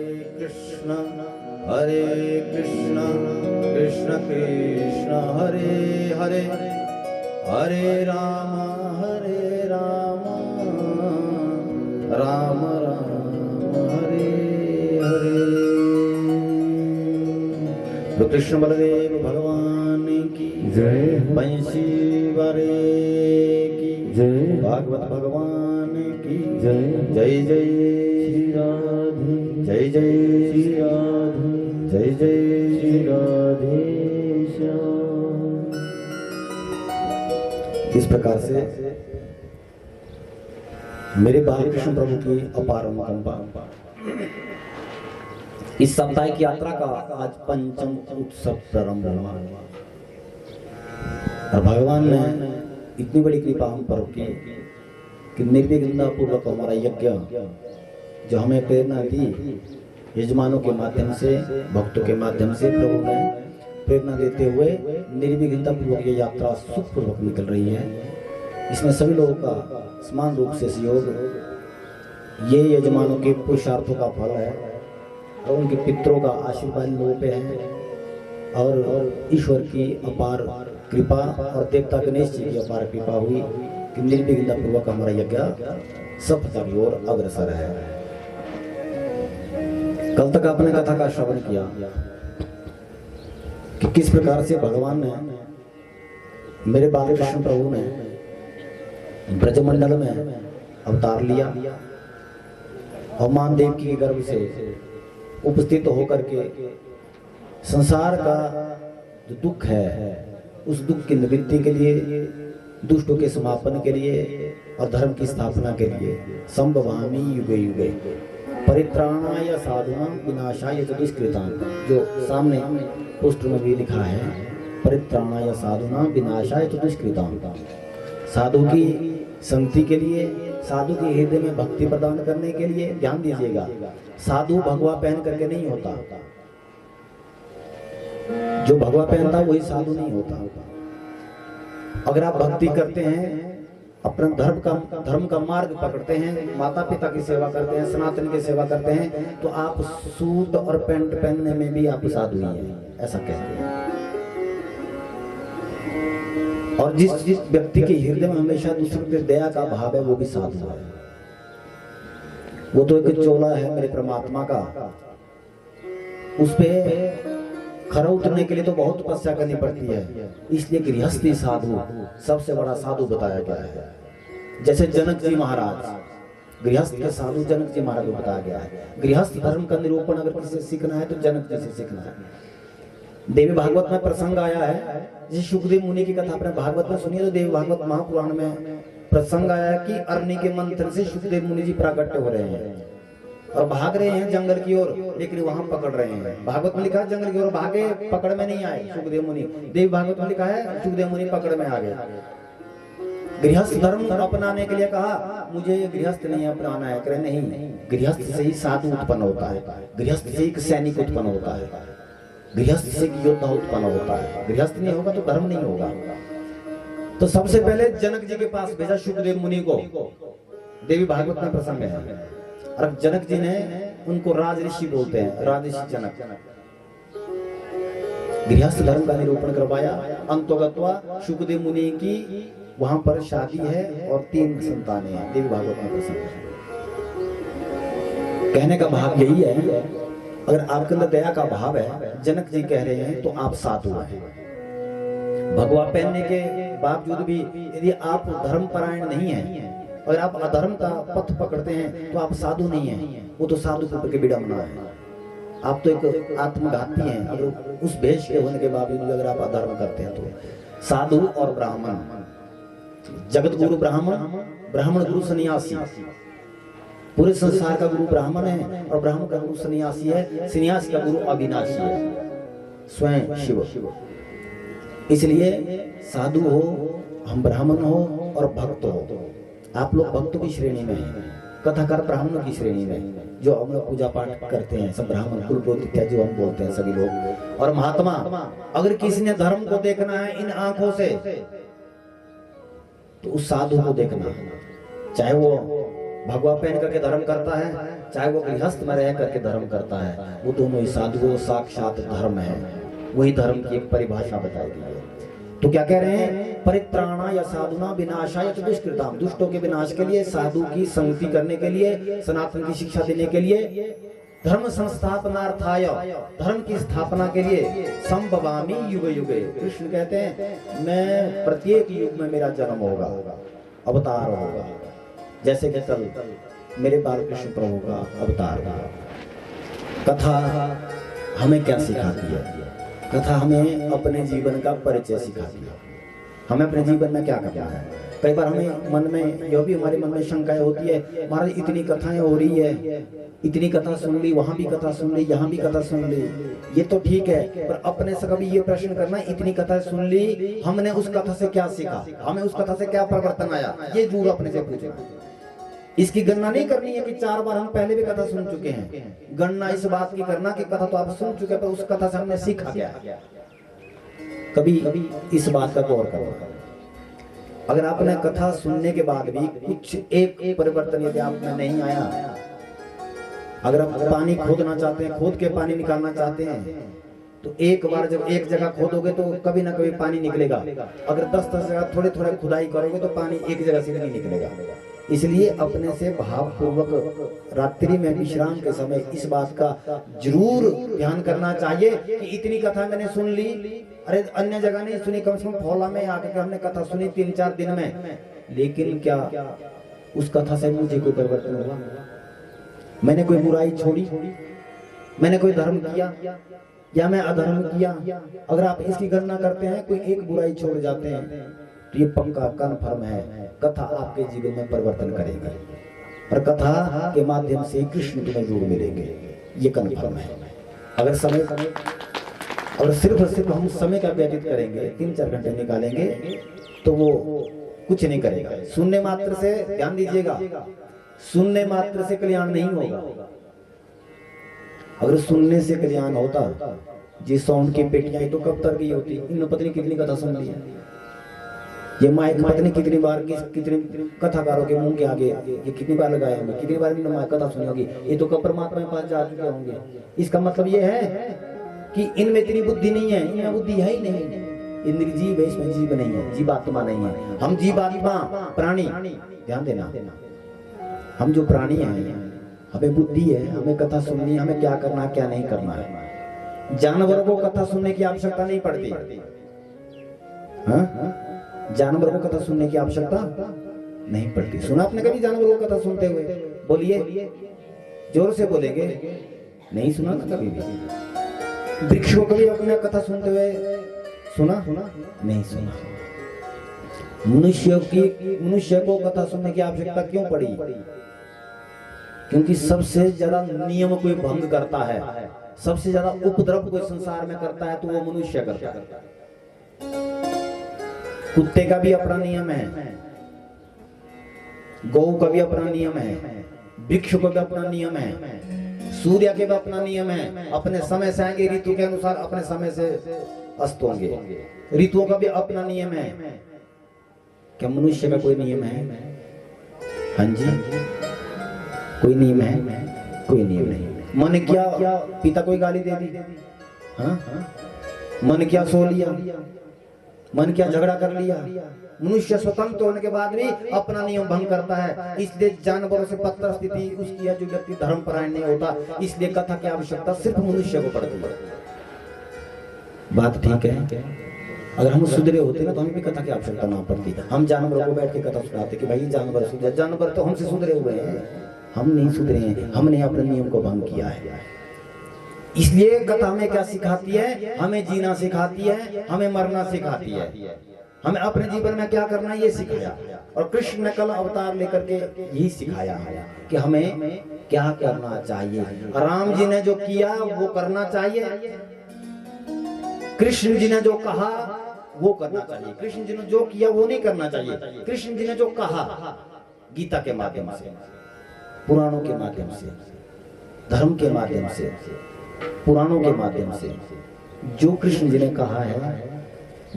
कृष्ण कृष्ण कृष्ण हरे हरे हरे राम राम राम हरे हरे। तो कृष्ण बलदेव भगवान की जय। बंशी वारे की जय। भागवत भगवान की जय। जय जय श्री राधे। जय जय श्री राधे। जय जय श्री राधे श्याम। इस प्रकार से मेरे बालकृष्ण प्रभु की अपार अनुकंपा, इस साप्ताहिक यात्रा का आज पंचम उत्सव प्रारंभ हुआ और भगवान ने इतनी बड़ी कृपा हम पर की कि निर्विघ्नता पूर्वक हमारा यज्ञ जो हमें प्रेरणा दी, यजमानों के माध्यम से, भक्तों के माध्यम से प्रभु ने प्रेरणा देते हुए निर्विघ्नता पूर्वक ये यात्रा सुखपूर्वक निकल रही है। इसमें सभी लोगों का समान रूप से सहयोग ये यजमानों के पुरुषार्थों का फल है और उनके पितरों का आशीर्वाद लोगों पे है और ईश्वर की अपार कृपा और देवता गणेश जी की अपार कृपा हुई कि निर्विघ्नता पूर्वक हमारा यज्ञ सफलता की ओर अग्रसर है। कल तक आपने कथा का श्रवण किया कि किस प्रकार से भगवान ने, मेरे बालकृष्ण प्रभु ने ब्रजमंडल में अवतार लिया और मां देवकी के गर्भ से उपस्थित होकर के संसार का जो दुख है उस दुख की निवृत्ति के लिए, दुष्टों के समापन के लिए और धर्म की स्थापना के लिए संभवामि युगे युगे परित्राणाय साधुनां विनाशाय च दुष्कृतां, जो सामने पोस्टर में भी लिखा है, परित्राणाय साधुनां विनाशाय च दुष्कृतां। साधु की संगति के लिए, साधु के हृदय में भक्ति प्रदान करने के लिए, ध्यान दीजिएगा, साधु भगवा पहन करके नहीं होता, जो भगवा पहनता वही साधु नहीं होता। अगर आप भक्ति करते हैं, अपना धर्म का मार्ग पकड़ते हैं, माता पिता की सेवा करते हैं, सनातन की सेवा करते हैं, तो आप सूट और पैंट पहनने में भी आप साधु ही हैं, ऐसा कहते हैं। और जिस व्यक्ति के हृदय में हमेशा दूसरों पे दया का भाव है वो भी साधु है। वो तो एक चोला है मेरे परमात्मा का, उस पे खरा उतरने के लिए तो बहुत तपस्या करनी पड़ती है, इसलिए गृहस्थी साधु सबसे बड़ा साधु बताया गया है। जैसे जनक जी महाराज गृहस्थ के साधु जनक जी महाराज को बताया गया है। गृहस्थ धर्म का निरूपण अगर किसी से सीखना है तो जनक जी से सीखना है। देवी भागवत में प्रसंग आया है, जिस सुखदेव मुनि की कथा आपने भागवत में सुनी है, तो देवी भागवत महापुराण में प्रसंग आया है कि अरण्य के मंत्र से सुखदेव मुनि जी प्राकट्य हो रहे हैं और भाग रहे हैं जंगल की ओर, लेकिन वहां पकड़ रहे हैं। भागवत में लिखा है जंगल की ओर भागे, पकड़ में नहीं आए सुखदेव मुनि। देवी भागवत में लिखा है सुखदेव मुनि पकड़ में आ गए। गृहस्थ धर्म अपनाने के लिए कहा, मुझे गृहस्थ नहीं अपनाना है। कह नहीं, गृहस्थ से ही साधु उत्पन्न होता है, गृहस्थ से एक सैनिक उत्पन्न होता है, गृहस्थ से योद्धा उत्पन्न होता है। गृहस्थ नहीं होगा तो धर्म नहीं होगा। तो सबसे पहले जनक जी के पास भेजा सुखदेव मुनि को, देवी भागवत में प्रसंग है। और जनक जी ने उनको राज ऋषि बोलते हैं, राज ऋषि जनक। गृहस्थ धर्म का निरूपण करवाया। अंतोगत्वा सुखदेव मुनि की वहां पर शादी है और 3 संतानें हैं। देवी भागवत में प्रसंग है। कहने का भाव यही है, अगर आपके अंदर दया का भाव है, जनक जी कह रहे हैं, तो आप साधु हैं। भगवा पहनने के बावजूद भी यदि आप धर्मपरायण नहीं हैं, अगर आप अधर्म का पथ पकड़ते हैं, तो आप साधु नहीं हैं। वो तो साधु के ऊपर के विडंबना है। आप तो एक आत्मघाती हैं। अगर उस भेष के होने के बावजूद अगर आप अधर्म करते हैं, तो साधु और ब्राह्मण, जगत गुरु ब्राह्मण, ब्राह्मण गुरु सन्यासी, पूरे संसार का गुरु ब्राह्मण है और ब्राह्मण का गुरु सन्यासी है। सन्यासी का गुरु अविनाशी है, स्वयं शिव। इसलिए साधु हो, हम ब्राह्मण हो और भक्त हो। आप लोग भक्तों की श्रेणी में हैं, कथाकार ब्राह्मणों की श्रेणी में, जो हम लोग पूजा पाठ करते हैं, सब ब्राह्मण कुल पुरोहित जो हम बोलते हैं सभी लोग। और महात्मा, अगर किसी ने धर्म को देखना है इन आंखों से, तो उस साधु को देखना है। चाहे वो भगवा पहन करके धर्म करता है, चाहे वो गृहस्थ में रह करके धर्म करता है, वो दोनों ही साधु साक्षात धर्म है। वही धर्म की एक परिभाषा बताई गई है। तो क्या कह रहे हैं, परित्राणा या साधुना विनाशाय च दुष्कृताम, दुष्टों के विनाश के लिए, साधु की संगति करने के लिए, सनातन की शिक्षा देने के लिए, धर्म संस्थापनार्थाय, धर्म की स्थापना के लिए, संभवामि युग युगे। कृष्ण कहते हैं मैं प्रत्येक युग में मेरा जन्म होगा, अवतार होगा। जैसे कि कल मेरे बाल कृष्ण प्रभु का अवतार होगा। कथा हमें क्या सिखाती है? कथा हमें अपने जीवन का परिचय सिखाती है, हमें अपने जीवन में क्या करना है। कई बार हमें मन में यह भी हमारे मन में शंकाएं होती है, महाराज इतनी कथाएं हो रही है, इतनी कथा सुन ली, वहां भी कथा सुन ली, यहाँ भी कथा सुन ली, ये तो ठीक है, पर अपने से कभी ये प्रश्न करना, इतनी कथा सुन ली, हमने उस कथा से क्या सीखा, हमें उस कथा से क्या परिवर्तन आया, ये जरूर अपने से पूछे। इसकी गणना नहीं करनी है कि 4 बार हम पहले भी कथा सुन चुके हैं, गणना इस बात की करना कि कथा तो आप सुन चुके हैं, पर उस कथा से हमने सीखा क्या। कभी इस बात का गौर करो, अगर आपने कथा सुनने के बाद भी कुछ एक परिवर्तन यदि आप में नहीं आया, अगर आप पानी खोदना चाहते हैं, खोद के पानी निकालना चाहते हैं, तो एक बार जब एक जगह खोदोगे तो कभी ना कभी पानी निकलेगा। अगर 10-10 जगह थोड़े थोड़े खुदाई करोगे तो पानी एक जगह से नहीं निकलेगा। इसलिए अपने से भावपूर्वक रात्रि में विश्राम के समय इस बात का जरूर ध्यान करना चाहिए कि इतनी कथा मैंने सुन ली, अरे अन्य जगह नहीं सुनी, कम से कम फौला में आकर हमने कथा सुनी 3-4 दिन में, लेकिन क्या उस कथा से मुझे कोई परिवर्तन हुआ? मैंने कोई बुराई छोड़ी, मैंने कोई धर्म किया या मैं अधर्म किया? अगर आप इसकी गणना करते हैं, कोई एक बुराई छोड़ जाते हैं, तो ये पक्का कन्फर्म है, कथा आपके जीवन में परिवर्तन करेगी और कथा के माध्यम से कृष्ण तुम्हें जरूर मिलेंगे, ये कन्फर्म है। अगर समय और सिर्फ हम समय का व्यतीत करेंगे, 3-4 घंटे निकालेंगे, तो वो कुछ नहीं करेगा। सुनने मात्र से, ध्यान दीजिएगा, सुनने मात्र से कल्याण नहीं होगा। अगर सुनने से कल्याण होता, जिस साउंड की पेटियां तो कब तक गई होती, इन पत्नी कितनी कथा सुन ली है, ये माइक पत्नी कितनी बार कितने कथाकारों के मुंह के आगे ये कितनी बार लगाए होंगे, कितनी बार कथा सुनी होगी, ये तो कब परमात्मा के पास जा चुके होंगे। इसका मतलब ये है कि इनमें इतनी बुद्धि नहीं है, इनमें बुद्धि है ही नहीं, इंद्र जीव है, इसमें जीव नहीं है, जीवात्मा नहीं है। हम जीवात्मा प्राणी, ध्यान देना, हम जो प्राणी हैं, हमें बुद्धि है, हमें कथा सुननी है, हमें क्या करना है क्या नहीं करना है। जानवरों को कथा सुनने की आवश्यकता नहीं पड़ती, हाँ? जानवरों को कथा सुनने की आवश्यकता नहीं पड़ती। सुना आपने कभी जानवरों को कथा सुनते हुए? बोलिए, जोर से बोलेंगे, नहीं सुना ना कभी भी। वृक्ष को कभी अपने कथा सुनते हुए सुना? नहीं सुना। मनुष्य को कथा सुनने की आवश्यकता क्यों पड़ी? क्योंकि सबसे ज्यादा नियम कोई भंग करता है, सबसे ज्यादा उपद्रव कोई संसार में करता है, तो वो मनुष्य करता है। कुत्ते का भी अपना नियम है, गौ का भी अपना नियम है, वृक्ष का भी अपना नियम है, सूर्य के भी अपना नियम है। अपने समय से आएंगे, ऋतु के अनुसार अपने समय से अस्त होंगे, ऋतुओं का भी अपना नियम है। क्या मनुष्य का कोई नियम है? हाँ जी, कोई नियम है? कोई नियम नहीं। मन क्या पिता कोई गाली दे दी, हाँ? मन क्या सो लिया, मन क्या झगड़ा कर लिया। मनुष्य स्वतंत्र होने के बाद भी अपना नियम भंग करता है। इसलिए जानवरों से बदतर स्थिति उसकी है जो व्यक्ति धर्मपरायण नहीं होता। इसलिए कथा की आवश्यकता सिर्फ मनुष्य को पड़ती है। बात ठीक है? अगर हम सुधरे होते ना तो हमें भी कथा की आवश्यकता ना पड़ती। हम जानवरों को बैठ के कथा सुनाते कि भाई जानवर सुधरे, जानवर तो हमसे सुधरे हुए हैं, हम नहीं सुधरे हैं, हमने अपने नियम को भंग किया है। इसलिए कथा हमें क्या सिखाती है? हमें जीना सिखाती है, हमें मरना सिखाती है, हमें अपने जीवन में क्या करना है ये सिखाया। और कृष्ण ने कल अवतार लेकर के यही सिखाया है कि हमें क्या करना चाहिए। राम जी ने जो किया वो करना चाहिए, कृष्ण जी ने जो कहा वो करना चाहिए। कृष्ण जी ने जो किया वो नहीं करना चाहिए। कृष्ण जी ने जो कहा गीता के माध्यम से, पुराणों के माध्यम से, धर्म के माध्यम से, पुराणों के माध्यम से जो कृष्ण जी ने कहा है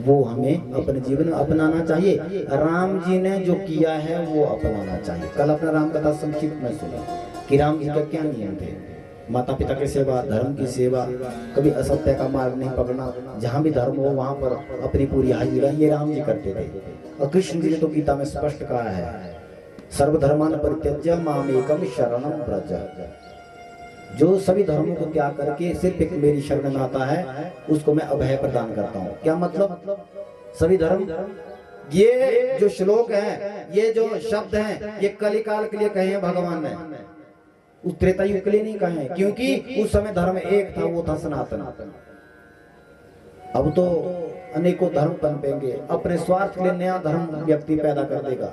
वो हमें अपने जीवन में अपनाना चाहिए। राम जी ने जो किया है वो अपनाना चाहिए। कल अपना राम कथा संक्षिप्त में सुने कि राम जी का क्या नियम थे। माता पिता की सेवा, धर्म की सेवा, कभी असत्य का मार्ग नहीं पकड़ना, जहां भी धर्म हो वहां पर अपनी पूरी हाजिरी, ये राम जी करते थे। और कृष्ण जी ने तो गीता में स्पष्ट कहा है, सर्वधर्मान परित्यज्य मामेकम शरणम व्रज। जो सभी धर्मों को त्याग करके सिर्फ एक मेरी शरण में आता है, उसको मैं अभय प्रदान करता हूँ। क्या मतलब? सभी धर्म, ये जो श्लोक है, ये जो शब्द हैं, ये कलिकाल के लिए कहे हैं भगवान ने, उस त्रेता युग के लिए नहीं कहे हैं, क्योंकि उस समय धर्म एक था, वो था सनातन। अब तो अनेकों धर्म पनपेंगे, अपने स्वार्थ के लिए नया धर्म व्यक्ति पैदा कर देगा।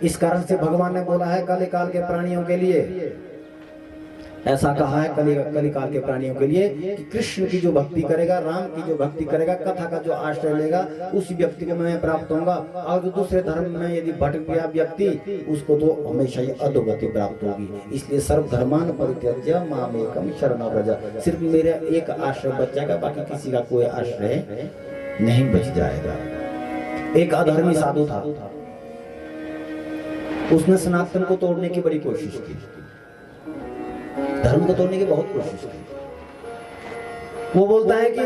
इस कारण से भगवान ने बोला है कलिकाल के प्राणियों के लिए, ऐसा कहा है कलिकाल के प्राणियों के लिए कि कृष्ण की जो भक्ति करेगा, राम की जो भक्ति करेगा, कथा का जो आश्रय लेगा, उस व्यक्ति को मैं प्राप्त होऊंगा। और जो दूसरे धर्म में यदि भटक गया व्यक्ति, उसको तो हमेशा ही अधोगति प्राप्त होगी। इसलिए सर्वधर्मान परित्यज्य मामेकम शरणं व्रज, सिर्फ मेरा एक आश्रय बच जाएगा, बाकी किसी का कोई आश्रय नहीं बच जाएगा। एक अधर्मी साधु था, उसने सनातन को तोड़ने की बड़ी कोशिश की, धर्म को तोड़ने की बहुत कोशिश की। वो बोलता है कि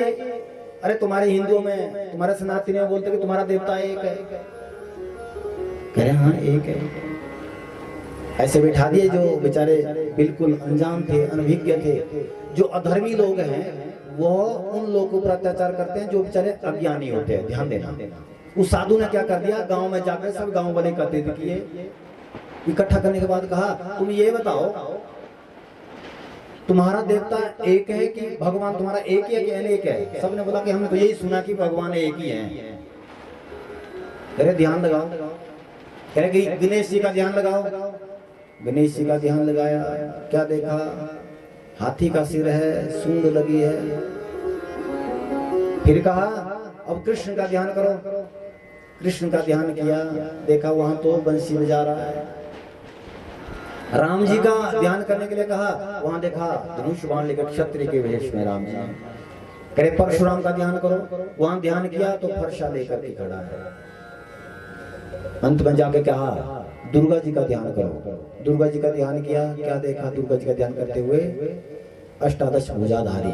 अरे तुम्हारे हिंदुओं में, तुम्हारे सनातनी में बोलते कि तुम्हारा देवता एक है। कह रहे हाँ एक है। ऐसे बिठा दिए जो बेचारे बिल्कुल अनजान थे, अनभिज्ञ थे। जो अधर्मी लोग हैं वो उन लोगों पर अत्याचार करते हैं जो बेचारे अज्ञानी होते हैं। ध्यान देना। उस साधु ने क्या कर दिया, गांव में जाकर सब गांव वाले एकत्रित किए। इकट्ठा करने के बाद कहा तुम ये बताओ, तुम्हारा देवता एक है कि भगवान तुम्हारा एक ही है कि अनेक है? सबने बोला कि हमने तो यही सुना कि भगवान एक ही है। अरे ध्यान लगाओ। कह रहे कि गणेश जी का ध्यान लगाओ। गणेश जी का ध्यान लगाया, क्या देखा, हाथी का सिर है, सूंड लगी है। फिर कहा अब कृष्ण का ध्यान करो। कृष्ण का ध्यान किया, देखा वहां तो बंसी बजा रहा है। राम जी का ध्यान करने के लिए कहा, वहां देखा धनुष बाण लेकर क्षत्रिय के वेश में राम जी। करे परशुराम का ध्यान करो, वहां ध्यान किया तो फरसा लेकर के खड़ा है। अंत में जाके कहा दुर्गा जी का ध्यान करो। दुर्गा जी का ध्यान किया, क्या देखा, दुर्गा जी का ध्यान करते हुए अष्टादश भुजाधारी,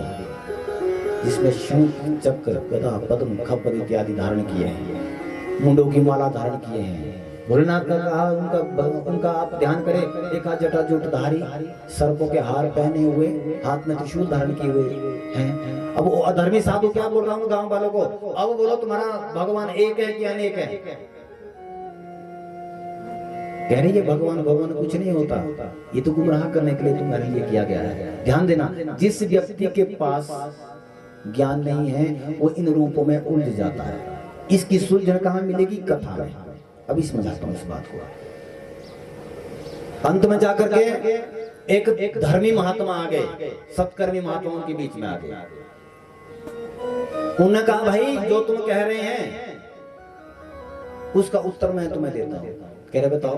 जिसमें शंख चक्र गदा पद्म खप्पर इत्यादि धारण किए हैं, मुंडों की माला धारण किए हैं। भोलेनाथ का कहा उनका आप ध्यान करें, देखा जटाजूटधारी, सर्पों के हार पहने हुए, हाथ में त्रिशूल धारण किए हुए हैं। अब वो अधर्मी साधु क्या बोल रहा हूँ गांव वालों को, अब बोलो तुम्हारा भगवान एक है कि अनेक है? कह रही है भगवान कुछ नहीं होता, ये तो गुमराह करने के लिए तुम्हारे लिए किया गया है। ध्यान देना, जिस व्यक्ति के पास ज्ञान नहीं है वो इन रूपों में उलझ जाता है। इसकी सुलझन कहाँ मिलेगी? कथा में। अभी समझाता हूँ इस बात को। अंत में जाकर के एक धर्मी महात्मा आ गए, सत्कर्मी महात्माओं के बीच में आ गए। उन्होंने कहा भाई जो तुम कह रहे हैं उसका उत्तर मैं तुम्हें देता हूं। कह रहे बताओ।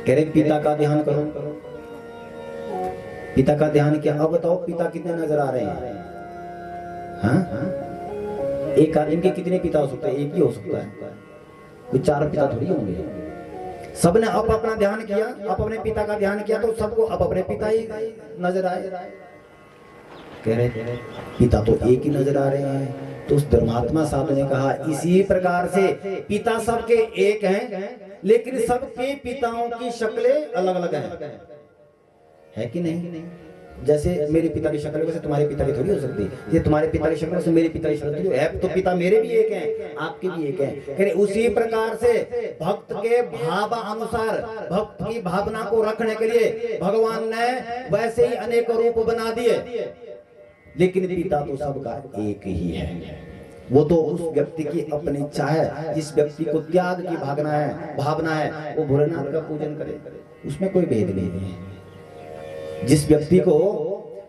कह रहे पिता का ध्यान करो। पिता का ध्यान किया, अब बताओ पिता कितने नजर आ रहे हैं? हाँ? एक आदमी के कितने पिता हो सकते हैं? एक ही हो सकता है, कोई चार पिता थोड़ी होंगे। सबने अब अपना ध्यान किया, अब अपने पिता का ध्यान किया तो सबको अब अपने पिता ही नजर आए। कह रहे पिता तो एक ही नजर आ रहे हैं। तो उस धर्मात्मा साधु ने कहा इसी प्रकार से पिता सबके एक हैं, लेकिन सबके पिताओं की शक्लें अलग अलग है कि नहीं? जैसे मेरे पिता की शक्ल वैसे तुम्हारे पिता की थोड़ी हो सकती, ये तुम्हारे पिता की शक्ल वैसे मेरे पिता की शक्ल थोड़ी है। तो पिता मेरे भी एक हैं, आपके भी एक हैं। कह रहे उसी प्रकार से भक्त के भाव अनुसार, भक्त की भावना को रखने के लिए भगवान ने वैसे ही अनेक रूप बना दिए, लेकिन पिता तो सबका एक ही है। वो तो उस व्यक्ति की अपनी इच्छा है। जिस व्यक्ति को त्याग की भावना है वो भोलेनाथ का पूजन करे, उसमें कोई भेद नहीं है। जिस व्यक्ति को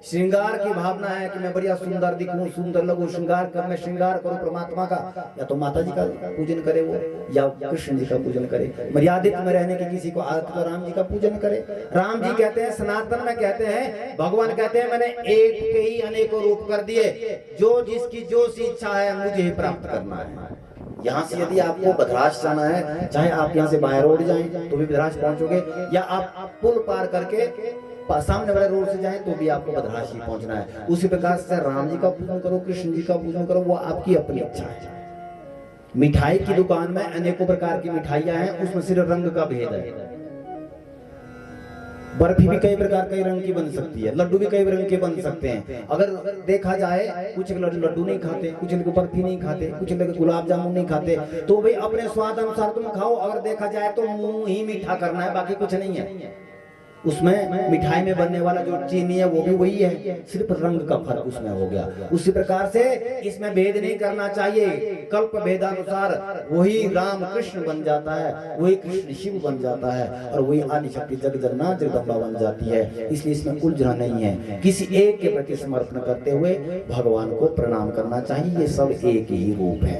श्रृंगार की भावना है कि मैं बढ़िया सुंदर दिखूं, सुंदर लगूं, श्रृंगार कर, मैं श्रृंगार करूं परमात्मा का, या तो माता जी का पूजन करे वो, या कृष्ण जी का पूजन करे। मर्यादित में रहने की किसी को आदत तो राम जी का पूजन करे। राम जी कहते हैं, सनातन में कहते हैं, भगवान कहते हैं मैंने एक के ही अनेकों रूप कर दिए, जो जिसकी जो सी इच्छा है मुझे ही प्राप्त करना है। यहाँ से यदि आपको बदराश जाना है, चाहे आप यहाँ से बाय रोड जाएं तो भी बदराश पहुंचोगे, या आप पुल पार करके सामने वाले रोड से जाएं तो भी आपको बदराश ही पहुंचना है। उसी प्रकार से राम जी का पूजन करो, कृष्ण जी का पूजन करो, वो आपकी अपनी इच्छा है। मिठाई की दुकान में अनेकों प्रकार की मिठाइयां हैं, उसमें सिर्फ रंग का भेद है। बर्फी भी कई प्रकार कई रंग की बन सकती है, लड्डू भी कई रंग के बन सकते हैं। अगर देखा जाए कुछ लोग लड्डू नहीं खाते, कुछ लोग बर्फी नहीं खाते, कुछ लोग गुलाब जामुन नहीं खाते, तो भाई अपने स्वाद अनुसार तुम खाओ। अगर देखा जाए तो मुंह ही मीठा करना है, बाकी कुछ नहीं है। उसमें मिठाई में बनने वाला जो चीनी है वो भी वही है, सिर्फ रंग का फर्क उसमें हो गया। उसी प्रकार से इसमें भेद नहीं करना चाहिए। कल्प भेदानुसार वही राम कृष्ण बन जाता है, वही कृष्ण शिव बन जाता है, और वही आदि शक्ति जगन्नाथ जगदम्बा बन जाती है। इसलिए इसमें उलझना नहीं है। किसी एक के प्रति समर्पण करते हुए भगवान को प्रणाम करना चाहिए। ये सब एक ही रूप है।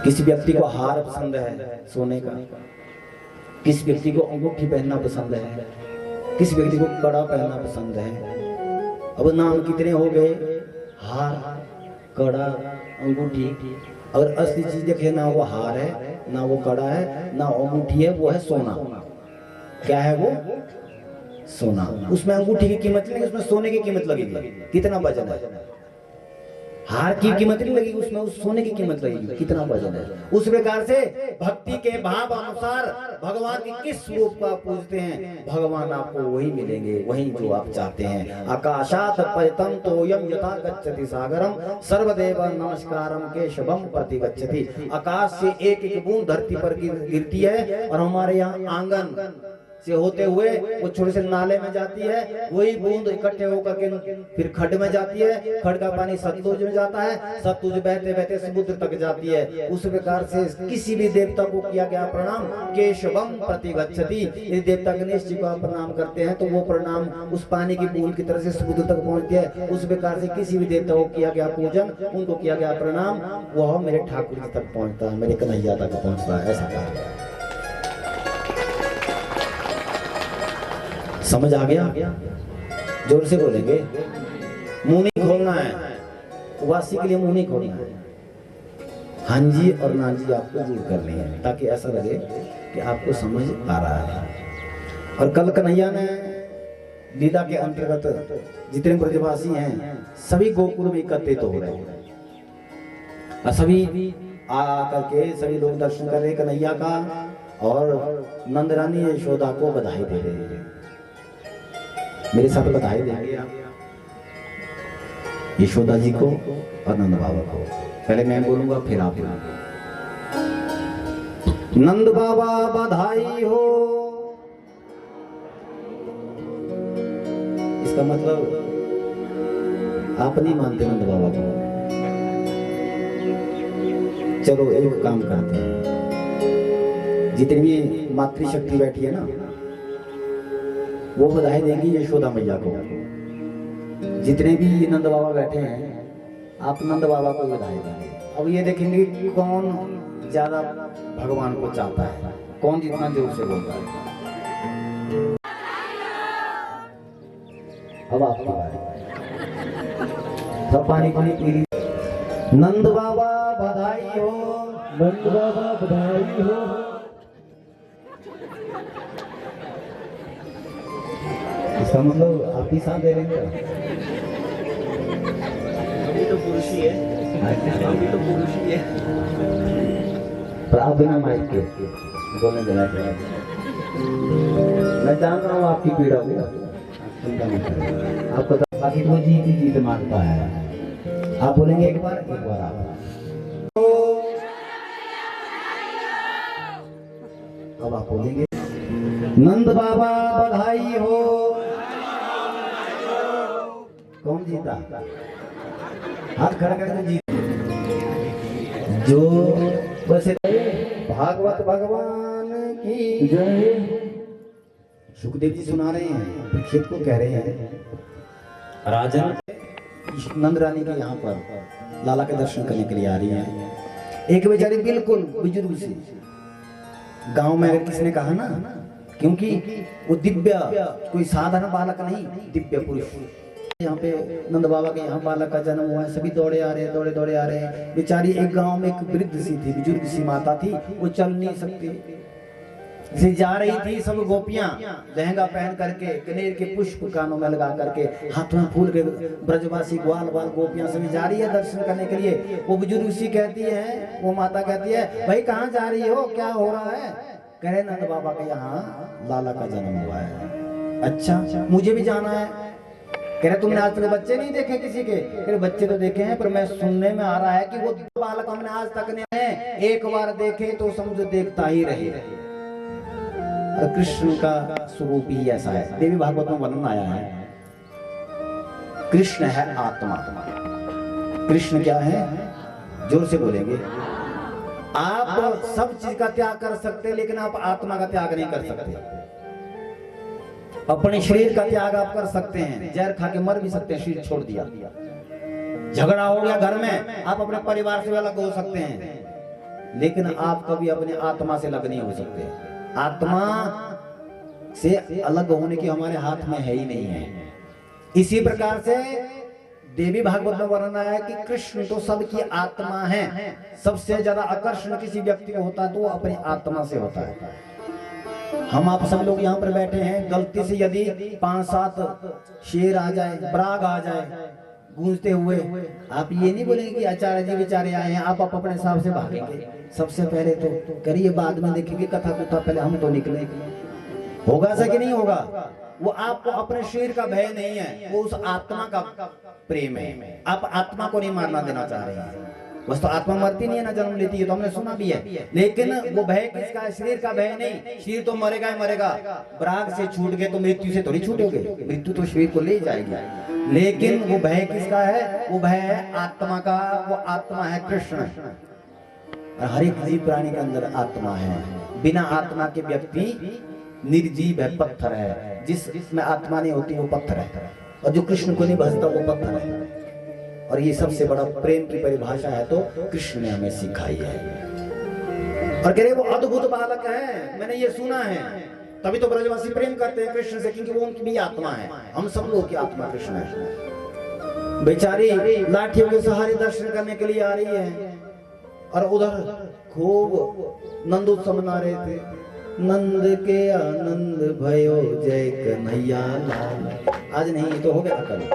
किसी व्यक्ति को हार पसंद है सोने का, किस व्यक्ति को अंगूठी पहनना पसंद है, किस व्यक्ति को कड़ा पहनना पसंद है। अब नाम कितने हो गए, हार, कड़ा, अंगूठी। अगर असली चीज देखे ना वो हार है, ना वो कड़ा है, ना अंगूठी है, वो है सोना। क्या है वो? सोना। उसमें अंगूठी की कीमत नहीं, उसमें सोने की कीमत लगेगी। कितना वजन है? हार की कीमत नहीं लगेगी, उसमें उस सोने की कीमत लगेगी, कितना वजन है। उस प्रकार से भक्ति के भाव अनुसार भगवान की किस रूप का पूजते हैं, भगवान आपको वही मिलेंगे, वही जो आप चाहते हैं। आकाशात परितम तोयम यथा गच्छति सागरम सर्वदेव नमस्कारम केशवम प्रति गच्छति। आकाश से एक एक बूंद धरती पर गिरती है, और हमारे यहाँ आंगन से होते हुए वो छोटे से नाले में जाती है, वही बूंद इकट्ठे होकर के फिर खड्ड में जाती है, खड्ड का पानी सतलुज में जाता है, सतलुज बहते बहते समुद्र तक जाती है। उस प्रकार से किसी भी देवता को किया गया प्रणाम केशवम प्रति गच्छति। यदि देवता गणेश जी को आप प्रणाम करते हैं तो वो प्रणाम उस पानी की बूंद की तरह से समुद्र तक पहुंचती है। उस प्रकार से किसी भी देवता को किया गया पूजन, उनको किया गया प्रणाम, वह मेरे ठाकुर जी तक पहुंचता है, मेरे कन्हैया तक पहुंचता है। ऐसा कहा। समझ आ गया? जोर से बोलेंगे। मुंह नहीं खोलना है, उपासी के लिए मुंह नहीं खोलना है। हाँ जी और ना जी आपको दूर करनी है, ताकि ऐसा लगे कि आपको समझ आ रहा है। और कल कन्हैया ने लीला के अंतर्गत जितने ब्रजवासी हैं सभी गोकुल में एकत्रित हो रहे हैं, और सभी आ करके सभी लोग दर्शन कर रहे कन्हैया का, और नंदरानी यशोदा को बधाई दे रहे हैं। मेरे साथ बधाई देंगे आप यशोदा जी को और नंद बाबा को। पहले मैं बोलूंगा फिर आप बोलेंगे। नंद बाबा बधाई हो। इसका मतलब आप नहीं मानते नंद बाबा को। चलो एक काम करते हैं, जितनी भी मातृशक्ति बैठी है ना वो बधाई देंगी यशोदा मैया को। जितने भी नंद बाबा बैठे हैं आप नंद बाबा को बधाई देंगे। अब ये देखेंगे कि कौन ज्यादा भगवान को चाहता है, कौन जितना जोर से बोलता है। अब आपकी बारी। सब पानी पानी पी लीजिए। नंद बाबा बधाई हो, नंद बाबा बधाई हो। इसका मतलब आप ही साथ दे रहे हैं। अभी तो पुरुष ही है, अभी तो पुरुष ही है। पर आप बिना माइक के बोलने देना चाहिए। मैं जान रहा हूँ आपकी पीड़ा को, चिंता मत करिए। आपको तो बाकी तो जीत ही जीत मांगता है। आप बोलेंगे एक बार आप। अब आप बोलेंगे नंद बाबा बधाई हो। कौन जीता? हाथ खड़ा करके जीत। जो वैसे भागवत भगवान की जय। सुखदेव जी सुना रहे हैं, परीक्षित को कह रहे हैं, राजन नंद रानी के यहाँ पर लाला के दर्शन करने के लिए आ रही है। एक बेचारी बिल्कुल बुजुर्ग सी, गांव में अगर किसने कहा ना, क्योंकि वो दिव्य कोई साधारण बालक नहीं, दिव्य पुरुष यहाँ पे नंद बाबा के यहाँ बालक का जन्म हुआ है, सभी दौड़े आ रहे हैं, दौड़े दौड़े आ रहे हैं। बेचारी एक गांव में एक वृद्ध सी थी, बुजुर्ग सी माता थी, वो चल नहीं सकती, से जा रही थी। सब गोपियां लहंगा पहन करके, कनेर के पुष्प कानों में लगा करके, हाथों में फूल के, ब्रजवासी ग्वाल बाल गोपियां सभी जा रही है दर्शन करने के लिए। वो बुजुर्ग सी कहती है, वो माता कहती है, भाई कहाँ जा रही हो, क्या हो रहा है? कह रहे नंद बाबा के यहाँ लाला का जन्म हुआ है। अच्छा, मुझे भी जाना है। कह रहे तुमने आज तक बच्चे नहीं देखे किसी के? कह रहे बच्चे तो देखे हैं, पर मैं सुनने में आ रहा है कि वो बालक हमने आज तक ने एक बार देखे तो समझो देखता ही रहे। कृष्ण का स्वरूप ही ऐसा है। देवी भागवत में वर्णन आया है, कृष्ण है आत्मा। कृष्ण क्या है? जोर से बोलेंगे। आप सब चीज का त्याग कर सकते, लेकिन आप आत्मा का त्याग नहीं कर सकते। अपने शरीर का त्याग आप कर सकते हैं, जहर खा के मर भी सकते हैं, शरीर छोड़ दिया। झगड़ा हो गया घर में, आप अपने परिवार से अलग हो सकते हैं, लेकिन आप कभी अपने आत्मा से अलग नहीं हो सकते। आत्मा से अलग होने की हमारे हाथ में है ही नहीं है। इसी प्रकार से देवी भागवत में वर्णन आया है कि कृष्ण तो सबकी आत्मा है। सबसे ज्यादा आकर्षण किसी व्यक्ति को होता है तो वो अपनी आत्मा से होता है। हम आप सब लोग यहाँ पर बैठे हैं, गलती से यदि 5-7 शेर आ जाए, बराग आ जाए गूंजते हुए, आप ये नहीं बोलेंगे कि आचार्य जी बेचारे आए हैं, आप अपने हिसाब से भागेंगे। सबसे पहले तो करिए, बाद में देखेंगे कथा कुथा, पहले हम तो निकले। होगा ऐसा कि नहीं होगा? वो आपको अपने शरीर का भय नहीं है, वो उस आत्मा का प्रेम है। आप आत्मा को नहीं मारना देना चाह रहे हैं। बस तो आत्मा मरती नहीं है ना, जन्म लेती है, तो हमने सुना भी है, लेकिन वो भय किसका है? शरीर का भय नहीं। शरीर तो मरेगा ही मरेगा। बराग से छूट गए तो मृत्यु से थोड़ी छूटोगे, मृत्यु तो शरीर को ले जाएगी। लेकिन वो भय किसका है? वो भय है आत्मा का। वो आत्मा है कृष्ण। हर एक जीव प्राणी के अंदर आत्मा है। बिना आत्मा के व्यक्ति निर्जीव है, पत्थर है। जिसमें आत्मा नहीं होती वो पत्थर है, और जो कृष्ण को नहीं भजता वो पत्थर है। और ये सबसे बड़ा प्रेम की परिभाषा है तो कृष्ण ने हमें सिखाई है। और कह रहे वो अद्भुत बालक है, मैंने ये सुना है। तभी तो ब्रजवासी प्रेम करते हैं कृष्ण से, क्योंकि वो उनकी भी आत्मा है। हम सब लोगों की आत्मा कृष्ण है। बेचारी लाठियों के सहारे दर्शन करने के लिए आ रही है, और उधर खूब नंद उत्सव मना रहे थे। नंद के आनंद भयो जय कन्हैया लाल। आज नहीं तो हो गया कल,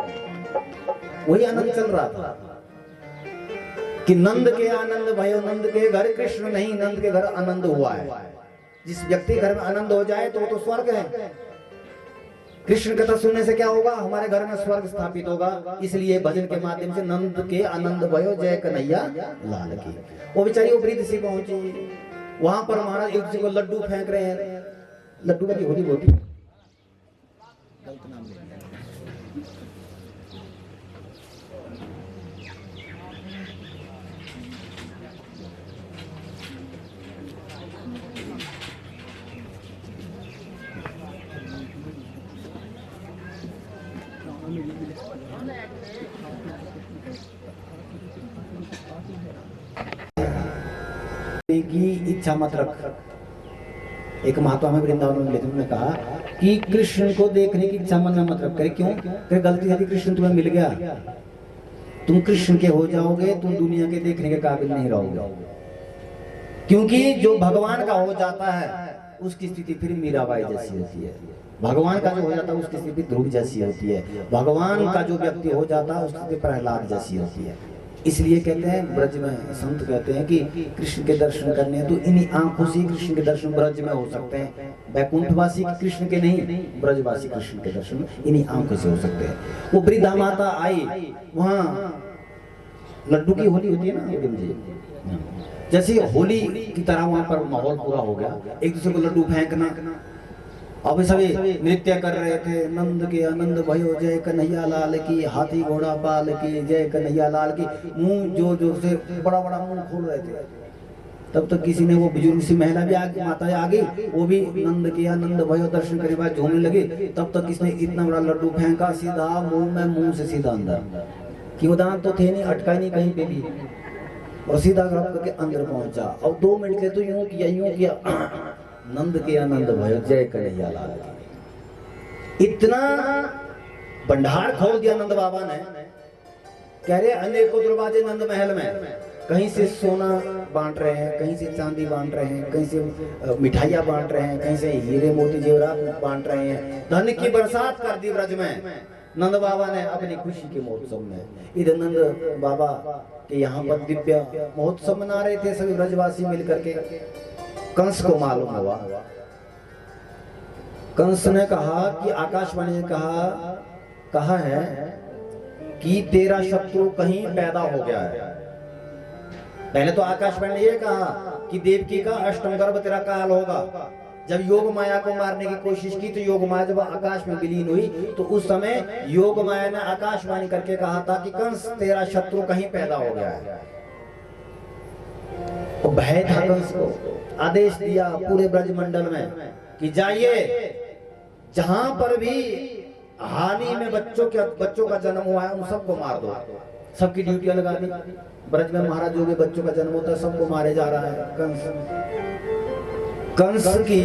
वही आनंद चल रहा था कि नंद के आनंद भयो। नंद के घर कृष्ण नहीं, नंद के घर आनंद हुआ है। जिस व्यक्ति घर में आनंद हो जाए तो स्वर्ग है। कृष्ण कथा सुनने से क्या होगा? हमारे घर में स्वर्ग स्थापित होगा। इसलिए भजन के माध्यम से नंद के आनंद भयो जय कन्हैया लाल की। वो बेचारी वो वृद्ध सी पहुंची, वहां पर महाराज एक दूसरे को लड्डू फेंक रहे हैं। लड्डू की होली बोती की इच्छा मत रख। एक महात्मा में वृंदावन में मिले थे, उन्होंने कहा कि कृष्ण को देखने की इच्छा मन में मत रख। करे क्यों? करे गलती से कृष्ण तुम्हें मिल गया, तुम कृष्ण के हो जाओगे, तुम दुनिया के देखने के काबिल नहीं रहोगे। क्योंकि जो भगवान का हो जाता है उसकी स्थिति फिर मीराबाई जैसी होती है। भगवान का जो हो जाता है उसकी स्थिति ध्रुव जैसी होती है। भगवान का जो व्यक्ति हो जाता है उसकी स्थिति प्रहलाद जैसी होती है। इसलिए कहते हैं, ब्रज में संत कहते हैं कि कृष्ण के दर्शन करने हैं तो इन्हीं आंखों से कृष्ण के दर्शन ब्रज में हो सकते हैं। वैकुंठवासी कृष्ण के नहीं, ब्रजवासी कृष्ण के दर्शन इन्हीं आंखों से हो सकते हैं। वो वृद्धा माता आई, वहाँ लड्डू की होली होती है ना, जैसे होली की तरह वहां पर माहौल पूरा हो गया। एक दूसरे को लड्डू फेंकना, अब सभी नृत्य कर रहे थे। नंद के आनंद भयो जय कन्हैया लाल की, हाथी घोड़ा पाल की जय कन्हैया लाल की। मुंह जो जो से बड़ा बड़ा मुंह खोल रहे थे। तब तक किसी ने, वो बुजुर्ग सी महिला भी आगे, माता आ गई, वो भी नंद के आनंद भयो दर्शन करने के बाद झूमने लगी। तब तक किसने इतना बड़ा लड्डू फेंका सीधा मुंह में, मुंह से सीधा अंदर। क्यों? दांत तो थे नहीं, अटका नहीं कहीं पे भी, और सीधा करके अंदर पहुंचा। और 2 मिनट के तो यूं किया नंद के आनंद भयो जय कन्हैया लाल। इतना भंडार खोल दिया नंद बाबा ने। कह रहे अनेकों दरवाजे नंद महल में, कहीं से सोना बांट रहे हैं, कहीं से चांदी बांट रहे हैं, कहीं से मिठाइयां बांट रहे हैं, कहीं से हीरे मोती जेवरात बांट रहे हैं। धन की बरसात कर दी ब्रज में नंद बाबा ने अपनी खुशी के महोत्सव में। इधर नंद बाबा के यहाँ पर दिव्य महोत्सव मना रहे थे सभी ब्रजवासी मिलकर के। कंस को मालूम हुआ, कंस ने कहा कि आकाशवाणी ने कहा है कि तेरा शत्रु कहीं पैदा हो गया है। पहले तो आकाशवाणी ने यह कहा कि देवकी का अष्टम गर्भ तेरा काल होगा। जब योग माया को मारने की कोशिश की तो योग माया जब आकाश में विलीन हुई तो उस समय योग माया ने आकाशवाणी करके कहा था कि कंस तेरा शत्रु कहीं पैदा हो गया है। तो भय था कंस को, आदेश दिया पूरे ब्रजमंडल में कि जाइए जहां पर भी हानि में बच्चों का जन्म हुआ है उन सबको मार दो। सबकी ड्यूटियां लगा दी। ब्रज में महाराज जो भी बच्चों का जन्म होता है सबको मारे जा रहा है। कंस की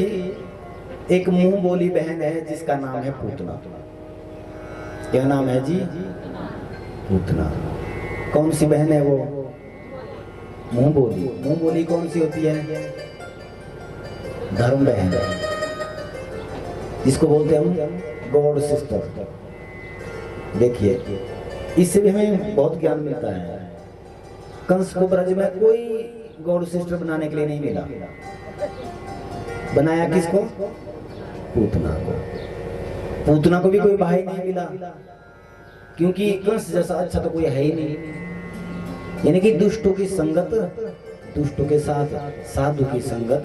एक मुंह बोली बहन है जिसका नाम है पूतना। क्या नाम है जी? पूतना। कौन सी बहन है वो? मुंह बोली। मुंह बोली कौन सी होती है? धर्म बहन, जिसको बोलते हैं हम गॉड सिस्टर। देखिए इससे भी हमें बहुत ज्ञान मिलता है। कंस को ब्रज में कोई गॉड सिस्टर बनाने के लिए नहीं मिला। बनाया किसको? पूतना को। पूतना को भी कोई भाई नहीं मिला, क्योंकि कंस जैसा अच्छा तो कोई है ही नहीं। यानी कि दुष्टों की संगत दुष्टों के साथ, साधु की संगत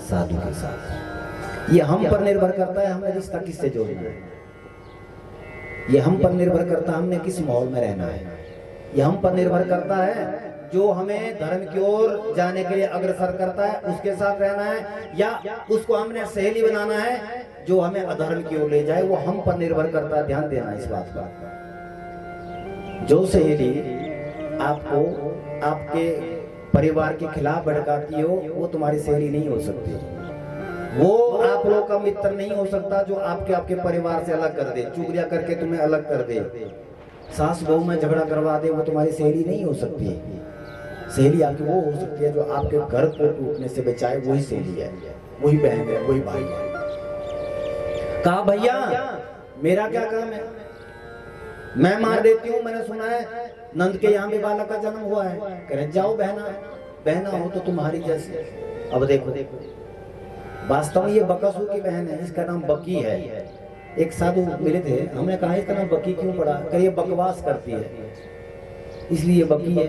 साधु के साथ। ये हम पर निर्भर करता है हमें रिश्ता किससे जोड़ना है। ये हम पर निर्भर करता है हमने किस माहौल में रहना है। ये हम पर निर्भर करता है जो हमें धर्म की ओर जाने के लिए अग्रसर करता है उसके साथ रहना है, या उसको हमने सहेली बनाना है जो हमें अधर्म की ओर ले जाए। वो हम पर निर्भर करता है। ध्यान देना इस बात का। जो सहेली आपको आपके परिवार के खिलाफ भड़काती हो वो तुम्हारी सहेली नहीं हो सकती। वो आप लोग का मित्र नहीं हो सकता जो आपके परिवार से अलग कर दे, चुगलियां करके तुम्हें अलग कर दे, सास बहू में झगड़ा करवा दे। वो तुम्हारी सहेली नहीं हो सकती। सहेली आपकी वो हो सकती है जो आपके घर को टूटने से बचाए। वही सहेली है, वही बहन है, वही भाई है। कहा भैया मेरा क्या काम है, मैं मार देती हूँ। मैंने सुना है नंद के यहाँ भी बालक का जन्म हुआ है। कह रहे जाओ बहना हो तो तुम्हारी जैसी। अब देखो वास्तव में ये बकासुर की बहन है, इसका नाम बकी है। एक साधु मिले थे, हमने कहा इसका नाम बकी क्यों पड़ा? कह ये बकवास करती है इसलिए बकी है।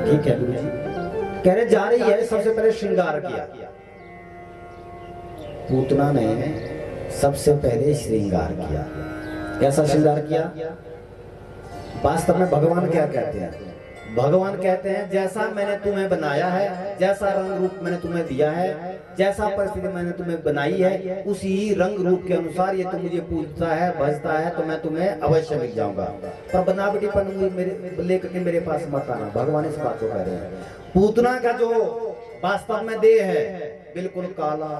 ठीक है गुरु जी। कह रहे जा रही है, सबसे पहले श्रृंगार किया। पूतना ने सबसे पहले श्रृंगार किया। कैसा श्रृंगार किया? वास्तव में भगवान क्या कहते हैं? भगवान कहते हैं जैसा मैंने तुम्हें बनाया है, जैसा रंग रूप मैंने तुम्हें दिया है, जैसा परिस्थिति मैंने तुम्हें बनाई है, उसी रंग रूप के अनुसार ये तुम मुझे पूजता है भजता है तो मैं तुम्हें अवश्य मिल जाऊंगा। पर बनावटीपन मेरे लेकर के मेरे पास मत आना। भगवान इस बात को कह रहे हैं। पूतना का जो वास्तव में देह है बिल्कुल काला,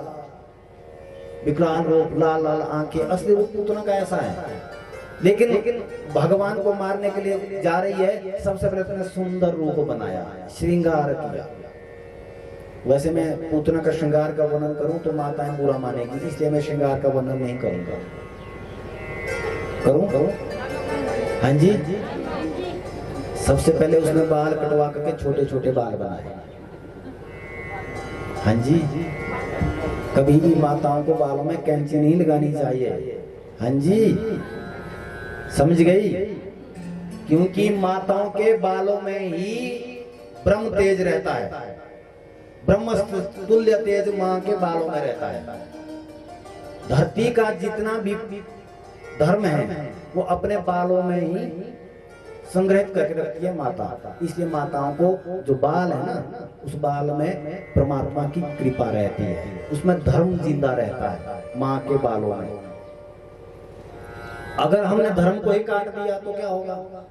विकराल रूप, लाल लाल आंखें, असली रूप पूतना का ऐसा है। लेकिन भगवान को मारने के लिए जा रही है, सबसे पहले उसने सुंदर रूप बनाया, श्रृंगार किया। वैसे मैं पूतना का श्रृंगार का वर्णन करूं तो माताएं बुरा मानेगी, इसलिए मैं श्रृंगार का वर्णन नहीं करूंगा। करूं? हाँ जी। सबसे पहले उसने बाल कटवा करके छोटे छोटे बाल बनाए। हाँ जी। कभी भी माताओं को बालों में कैंची नहीं लगानी चाहिए। हाँ जी, समझ गई? क्योंकि माताओं के बालों में ही ब्रह्म तेज रहता है। ब्रह्म तुल्य तेज मां के बालों में रहता है। धरती का जितना भी धर्म है वो अपने बालों में ही संग्रहित करके रखती है माता। इसलिए माताओं को जो बाल है ना, उस बाल में परमात्मा की कृपा रहती है, उसमें धर्म जिंदा रहता है मां के बालों में। अगर हमने धर्म को ही काट दिया तो क्या होगा?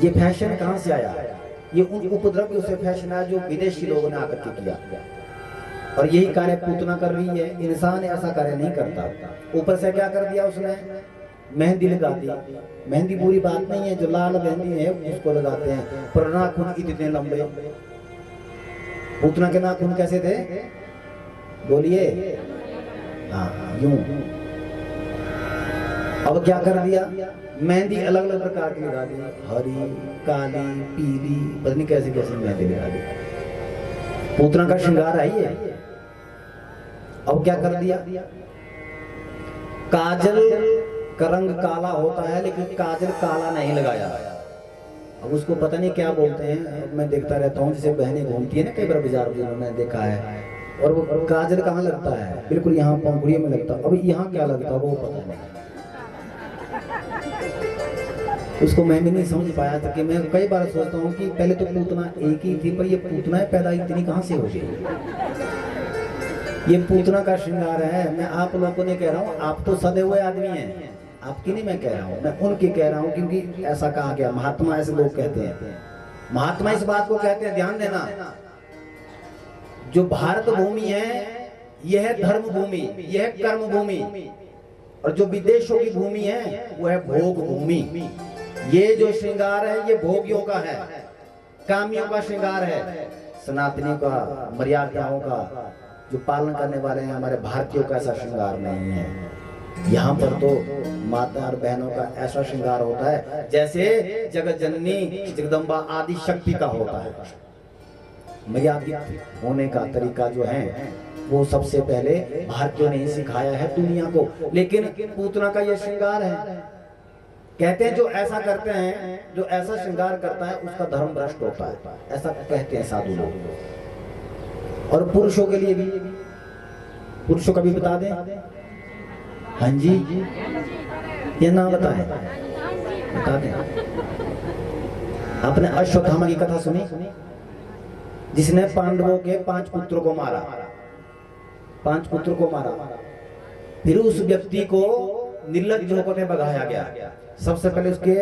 ये फैशन कहां से आया? ये उन उपद्रवियों से फैशन आया जो विदेशी लोगों ने आकर के किया। और यही कार्य पूतना कर रही है। इंसान ऐसा कार्य नहीं करता। ऊपर से क्या कर दिया उसने, मेहंदी लगा दी। मेहंदी बुरी बात नहीं है, जो लाल मेहंदी है उसको लगाते हैं, पर नाखून इतने लंबे। पूतना के नाखून कैसे थे बोलिए? हाँ यूं। अब क्या कर दिया, मेहंदी अलग अलग प्रकार की लगा दी, हरी, काली, पीली, पता नहीं कैसे कैसे मेहंदी लगा दी। पूतना का श्रृंगार है ये। अब क्या कर दिया, काजल का रंग काला होता है लेकिन काजल काला नहीं लगाया। अब उसको पता नहीं क्या बोलते हैं, मैं देखता रहता हूँ, जैसे बहनें घूमती है ना कई बार बाजार में, मैंने देखा है। और वो काजल कहाँ लगता है, बिल्कुल यहाँ पंखुड़ियों में लगता है। अब यहाँ क्या लगता है वो पता नहीं, उसको मैं भी नहीं समझ पाया था। कि मैं कई बार सोचता हूँ कि पहले तो पूतना एक ही थी, पर ये पूतना पैदा इतनी कहाँ से हो गई। ये पूतना का श्रृंगार है। मैं आप लोगों को नहीं कह रहा हूँ, आप तो सदे हुए आदमी हैं, आपकी नहीं मैं कह रहा हूँ, मैं उनकी कह रहा हूँ, क्योंकि ऐसा कहा गया। महात्मा ऐसे लोग कहते हैं, महात्मा इस बात को कहते हैं, ध्यान देना, जो भारत भूमि है यह धर्म भूमि, यह कर्म भूमि, और जो विदेशों की भूमि है वह भोग भूमि। ये जो श्रृंगार है ये भोगियों का है, कामियों का श्रृंगार है। सनातनियों का, मर्यादाओं का जो पालन करने वाले हैं हमारे भारतीयों का ऐसा श्रृंगार नहीं है। यहाँ पर तो माता और बहनों का ऐसा श्रृंगार होता है जैसे जगत जननी जगदम्बा आदि शक्ति का होता है। मर्यादित होने का तरीका जो है वो सबसे पहले भारतीयों ने ही सिखाया है दुनिया को। लेकिन पूतना का ये श्रृंगार है। कहते हैं जो ऐसा करते हैं, जो ऐसा श्रृंगार करता है उसका धर्म भ्रष्ट होता है, ऐसा कहते हैं साधु लोग। और पुरुषों के लिए भी, पुरुषों का भी बता दें। हाँ जी, ये ना बताएं, बता दें। आपने अश्वत्थामा की कथा सुनी, जिसने पांडवों के 5 पुत्रों को मारा, 5 पुत्रों को मारा। फिर उस व्यक्ति को निर्लज्ज होकर भगाया गया। सबसे पहले उसके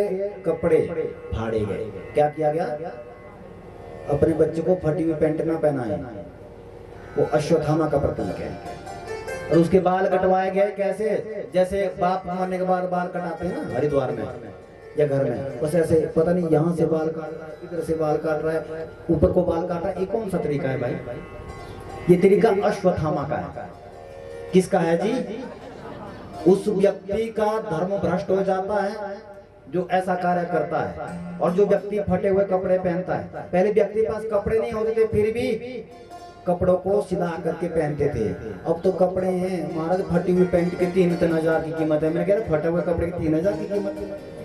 कपड़े फाड़े गए। क्या किया गया, अपने बच्चे को फटी हुई पैंट ना पहनाए, वो अश्वत्थामा का प्रतीक है। और उसके बाल कटवाए गए। कैसे, जैसे बाप मरने के बाद बाल कटाते हैं ना हरिद्वार में या घर में, बस ऐसे। पता नहीं यहाँ से बाल काट रहा है, इधर से बाल काट रहा है, ऊपर को बाल काट रहा है। ये कौन सा तरीका है भाई? ये तरीका अश्वत्थामा का है। किसका है जी? उस व्यक्ति का धर्म भ्रष्ट हो जाता है जो ऐसा कार्य करता है। और जो व्यक्ति फटे हुए कपड़े पहनता है, पहले व्यक्ति के पास कपड़े नहीं होते थे, फिर भी कपड़ों को सिला करके पहनते थे। अब तो कपड़े हैं महाराज, फटी हुई पैंट के 3-3 हजार की कीमत है। मैं कह रहा फटे हुए कपड़े की 3 हजार की कीमत है।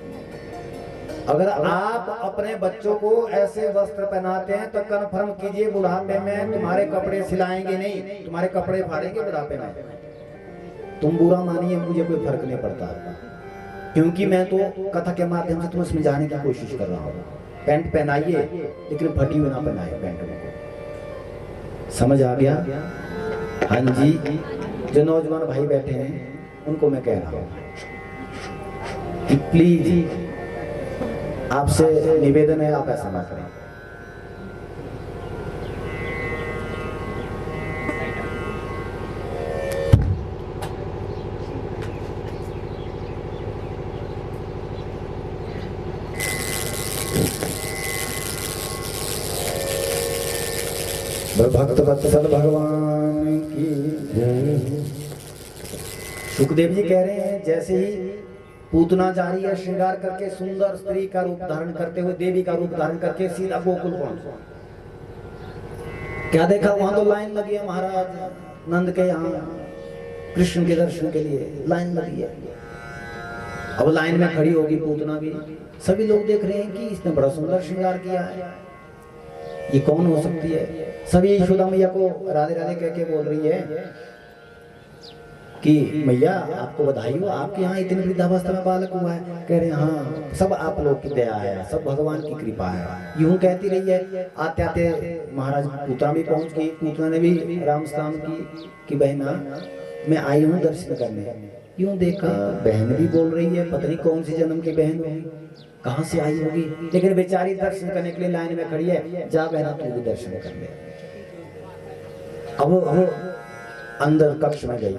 अगर आप अपने बच्चों को ऐसे वस्त्र पहनाते हैं तो कन्फर्म कीजिए बुढ़ापे में तुम्हारे कपड़े सिलाएंगे नहीं, तुम्हारे कपड़े फाड़ेंगे बुढ़ापे में। तुम बुरा मानिए, मुझे कोई फर्क नहीं पड़ता, क्योंकि मैं तो कथा के माध्यम से तुम्हें समझाने की कोशिश कर रहा हूँ। पैंट पहनाइए लेकिन फटी हुई ना पहनाइए पैंट में। समझ आ गया? हाँ जी, जो नौजवान भाई बैठे हैं उनको मैं कह रहा हूँ कि प्लीज आपसे निवेदन है, आप ऐसा ना करें। भक्त वत्सल भगवान की जय। सुखदेव जी कह रहे हैं जैसे ही पूतना जा रही है श्रृंगार करके, सुंदर स्त्री का रूप धारण करते हुए, देवी का रूप धारण करके सीधा गोकुल पहुंचा। क्या देखा, वहां तो लाइन लगी है महाराज नंद के यहाँ कृष्ण के दर्शन के लिए लाइन लगी है। अब लाइन में खड़ी होगी पूतना भी। सभी लोग देख रहे हैं कि इसने बड़ा सुंदर श्रृंगार किया है, ये कौन हो सकती है। सभी यशोदा मैया को राधे राधे कह के बोल रही है कि मैया आपको बधाई हो, आपके यहाँ इतनी वृद्धावस्था में बालक हुआ है। कह रहे हैं हाँ, सब आप लोग की दया है, सब भगवान की कृपा है। यूं कहती रही है। आते आते महाराज पूतना भी पहुंच गई। पूतना ने भी राम सलाम की कि बहना मैं आई हूँ दर्शन करने। यूं देखा बहन भी बोल रही है, पता नहीं कौन सी जन्म की बहन होगी, कहाँ से आई होगी, लेकिन बेचारी दर्शन करने के लिए लाइन में खड़ी है। जा बहना तू भी दर्शन कर ले। अब अंदर कक्ष में गई।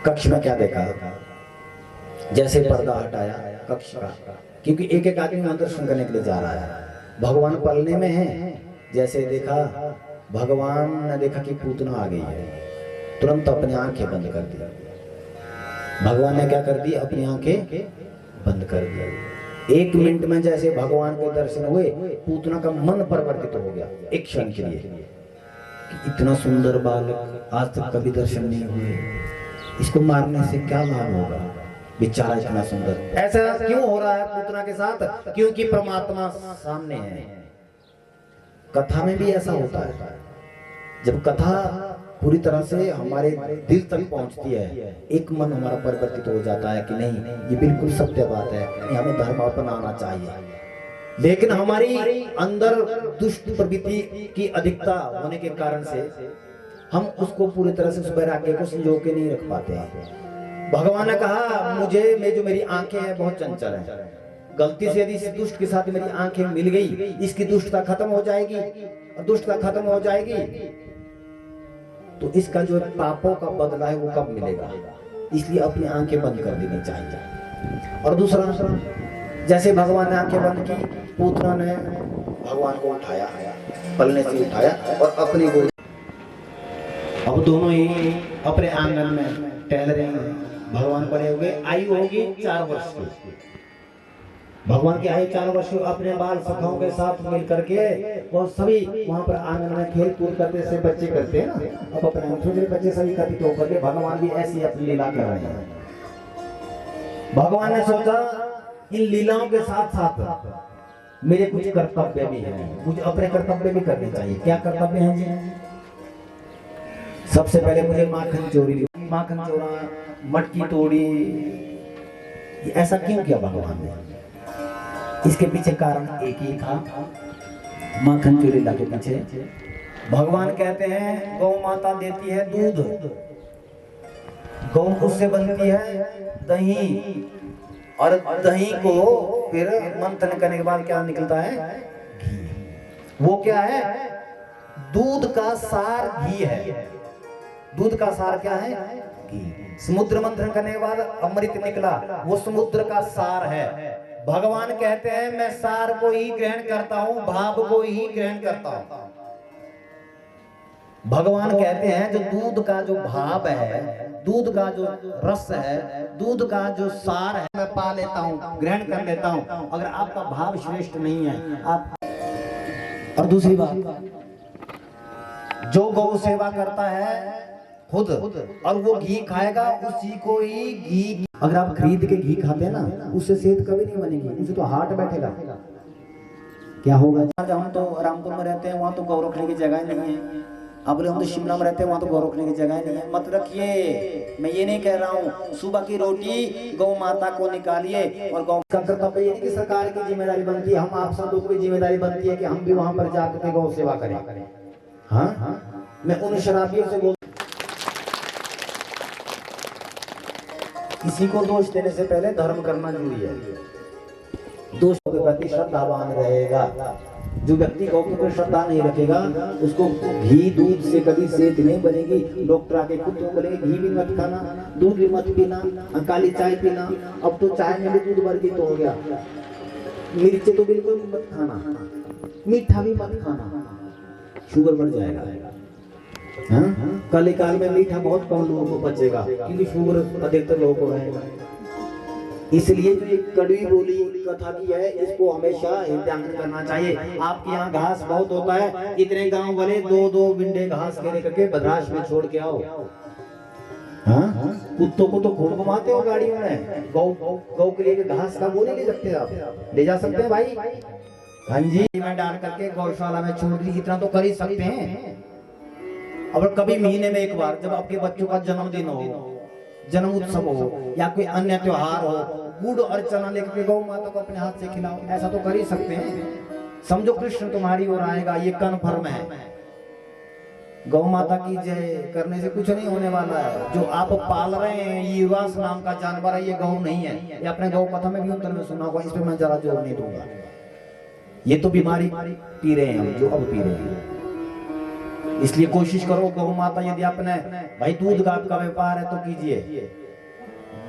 कक्ष में क्या देखा, जैसे पर्दा हटाया कक्ष का, क्योंकि एक एक आदमी वहां दर्शन करने के लिए जा रहा है। भगवान पलने में है। जैसे देखा, भगवान ने देखा कि पूतना आ गई है, तुरंत अपनी आंखें बंद कर दी। भगवान ने क्या कर दी, अपनी आंखें बंद कर दी। 1 मिनट में जैसे भगवान के दर्शन हुए, पूतना का मन परिवर्तित हो गया एक क्षण के लिए। इतना सुंदर बालक आज तक कभी दर्शन नहीं हुए, इसको मारने से क्या लाभ होगा, बेचारा इतना सुंदर। ऐसा क्यों हो रहा है पूतना के साथ? क्योंकि परमात्मा सामने है। कथा में भी ऐसा होता है, जब कथा पूरी तरह से हमारे दिल तक पहुंचती है, एक मन हमारा परिवर्तित हो जाता है कि नहीं, ये बिल्कुल सत्य बात है, हमें धर्म अपनाना चाहिए। लेकिन हमारी अंदर दुष्ट प्रवृत्ति की अधिकता होने के कारण से हम उसको पूरी तरह से उस वैराग्य को संजो के नहीं रख पाते हैं। भगवान ने कहा, मुझे जो मेरी आंखें हैं बहुत चंचल हैं, गलती से यदि इस दुष्ट के साथ मेरी आंखें मिल गई, इसकी दुष्टता खत्म हो जाएगी, और दुष्टता खत्म हो जाएगी तो इसका जो पापों का बदला है वो कब मिलेगा, इसलिए अपनी आंखें बंद कर देनी चाहिए। और दूसरा, जैसे भगवान ने आंखें बंद की, पूतना ने भगवान को उठाया, पलने से उठाया और अपनी गोद। अब दोनों ही अपने आंगन में टहल रहे हैं। भगवान बड़े हो गए, आयु होगी 4 वर्ष की। भगवान की आयु 4 वर्ष की। अपने बाल सखाओं के साथ मिल करके वो सभी वहां पर आंगन में खेल कूद करते से बच्चे करते हैं ना। अब अपने छोटे बच्चे सभी एकत्रित होकर के भगवान भी ऐसी अपनी लीला कर रहे हैं। भगवान ने सोचा, इन लीलाओं के साथ साथ मेरे कुछ कर्तव्य भी हैं, मुझे अपने कर्तव्य भी करने चाहिए। क्या कर्तव्य हैं जी? सबसे पहले मुझे माखन चोरी, माखन चोरा, मटकी तोड़ी। ऐसा क्यों किया भगवान ने? इसके पीछे कारण एक ही था, माखन चोरी के पीछे। भगवान कहते हैं, गौ माता देती है दूध, गौ उससे बनती है दही, और दही को फिर मंथन करने के बाद क्या निकलता है? घी। वो क्या है? दूध का सार घी है। दूध का सार क्या है? घी। समुद्र मंथन करने के बाद अमृत निकला, वो समुद्र का सार है। भगवान कहते हैं, मैं सार को ही ग्रहण करता हूं, भाव को ही ग्रहण करता हूं। भगवान कहते हैं, जो दूध का जो भाव है, दूध का जो रस है, दूध का जो सार है, मैं पा लेता हूं, ग्रहण कर लेता हूं, अगर आपका भाव श्रेष्ठ नहीं है आप। और दूसरी बात, जो गौ सेवा करता है खुद और वो घी खाएगा, उसी को ही घी। अगर आप खरीद के घी खाते हैं ना, उससे सेहत कभी नहीं बनेगी, उसे तो हार्ट बैठेगा। क्या होगा? हम तो रामपुर में रहते हैं, वहां तो गौ रखने की जगह नहीं है। अब हम तो शिमला में रहते हैं, वहां तो गौ रखने की जगह नहीं है। मत रखिए, मैं ये नहीं कह रहा हूँ। सुबह की रोटी गौ माता को निकालिए, और गौ का कर्तव्य ये नहीं कि सरकार की जिम्मेदारी बनती है, हम आप सब लोगों की जिम्मेदारी बनती है कि हम भी वहां पर जाकर के गौ सेवा करें। हाँ, मैं उन शराबियों से बोल, किसी को दोष देने से पहले धर्म करना जरूरी है। दोषों के प्रति श्रद्धावान रहेगा। जो व्यक्ति गौ के प्रति श्रद्धा नहीं रखेगा, उसको घी दूध से कभी सेहत नहीं बनेगी। डॉक्टर आके खुद तो बोलेंगे, घी भी मत खाना, दूध भी मत पीना, काली चाय पीना। अब तो चाय में भी दूध वर्जित हो गया। मिर्ची तो बिल्कुल मत खाना, मीठा भी मत खाना, शुगर बढ़ जाएगा। कल काल में मीठा बहुत कम लोगों को बचेगा, क्योंकि शुगर अधिकतर लोगों को रहेगा। इसलिए जो एक कड़वी बोली कथा की है, इसको हमेशा हृदयांकन करना चाहिए। आपके यहाँ घास बहुत होता है, इतने गांव वाले 2-2 बिंडे घास के लेकर के बदराश में छोड़ के आओ। हाँ, कुत्तों को तो खूब घुमाते हो गाड़ियों में। गौ के लिए घास का वो नहीं ले सकते आप? ले जा सकते हैं भाई। हाँ जी, मैं डाल करके गौशाला में छोड़ दी, इतना तो कर ही सकते हैं। अब कभी महीने में एक बार, जब आपके बच्चों का जन्मदिन हो, जन्म उत्सव हो, या कोई अन्य त्योहार हो, गुड़ और चना लेकर के गौ माता को अपने हाथ से खिलाओ। ऐसा तो कर ही सकते हैं। समझो कृष्ण तुम्हारी ओर आएगा, ये कन्फर्म है। गौ माता की जय करने से कुछ नहीं होने वाला है। जो आप पाल रहे हैं, ये युवास नाम का जानवर है, ये गौ नहीं है। ये अपने गौ कथा में भी अंतर में सुना होगा, इस पर मैं जरा जोर नहीं दूंगा। ये तो बीमारी पी रहे हैं हम, जो अब पी रहे हैं। इसलिए कोशिश करो गौ माता, यदि अपने भाई दूध का व्यापार है तो कीजिए,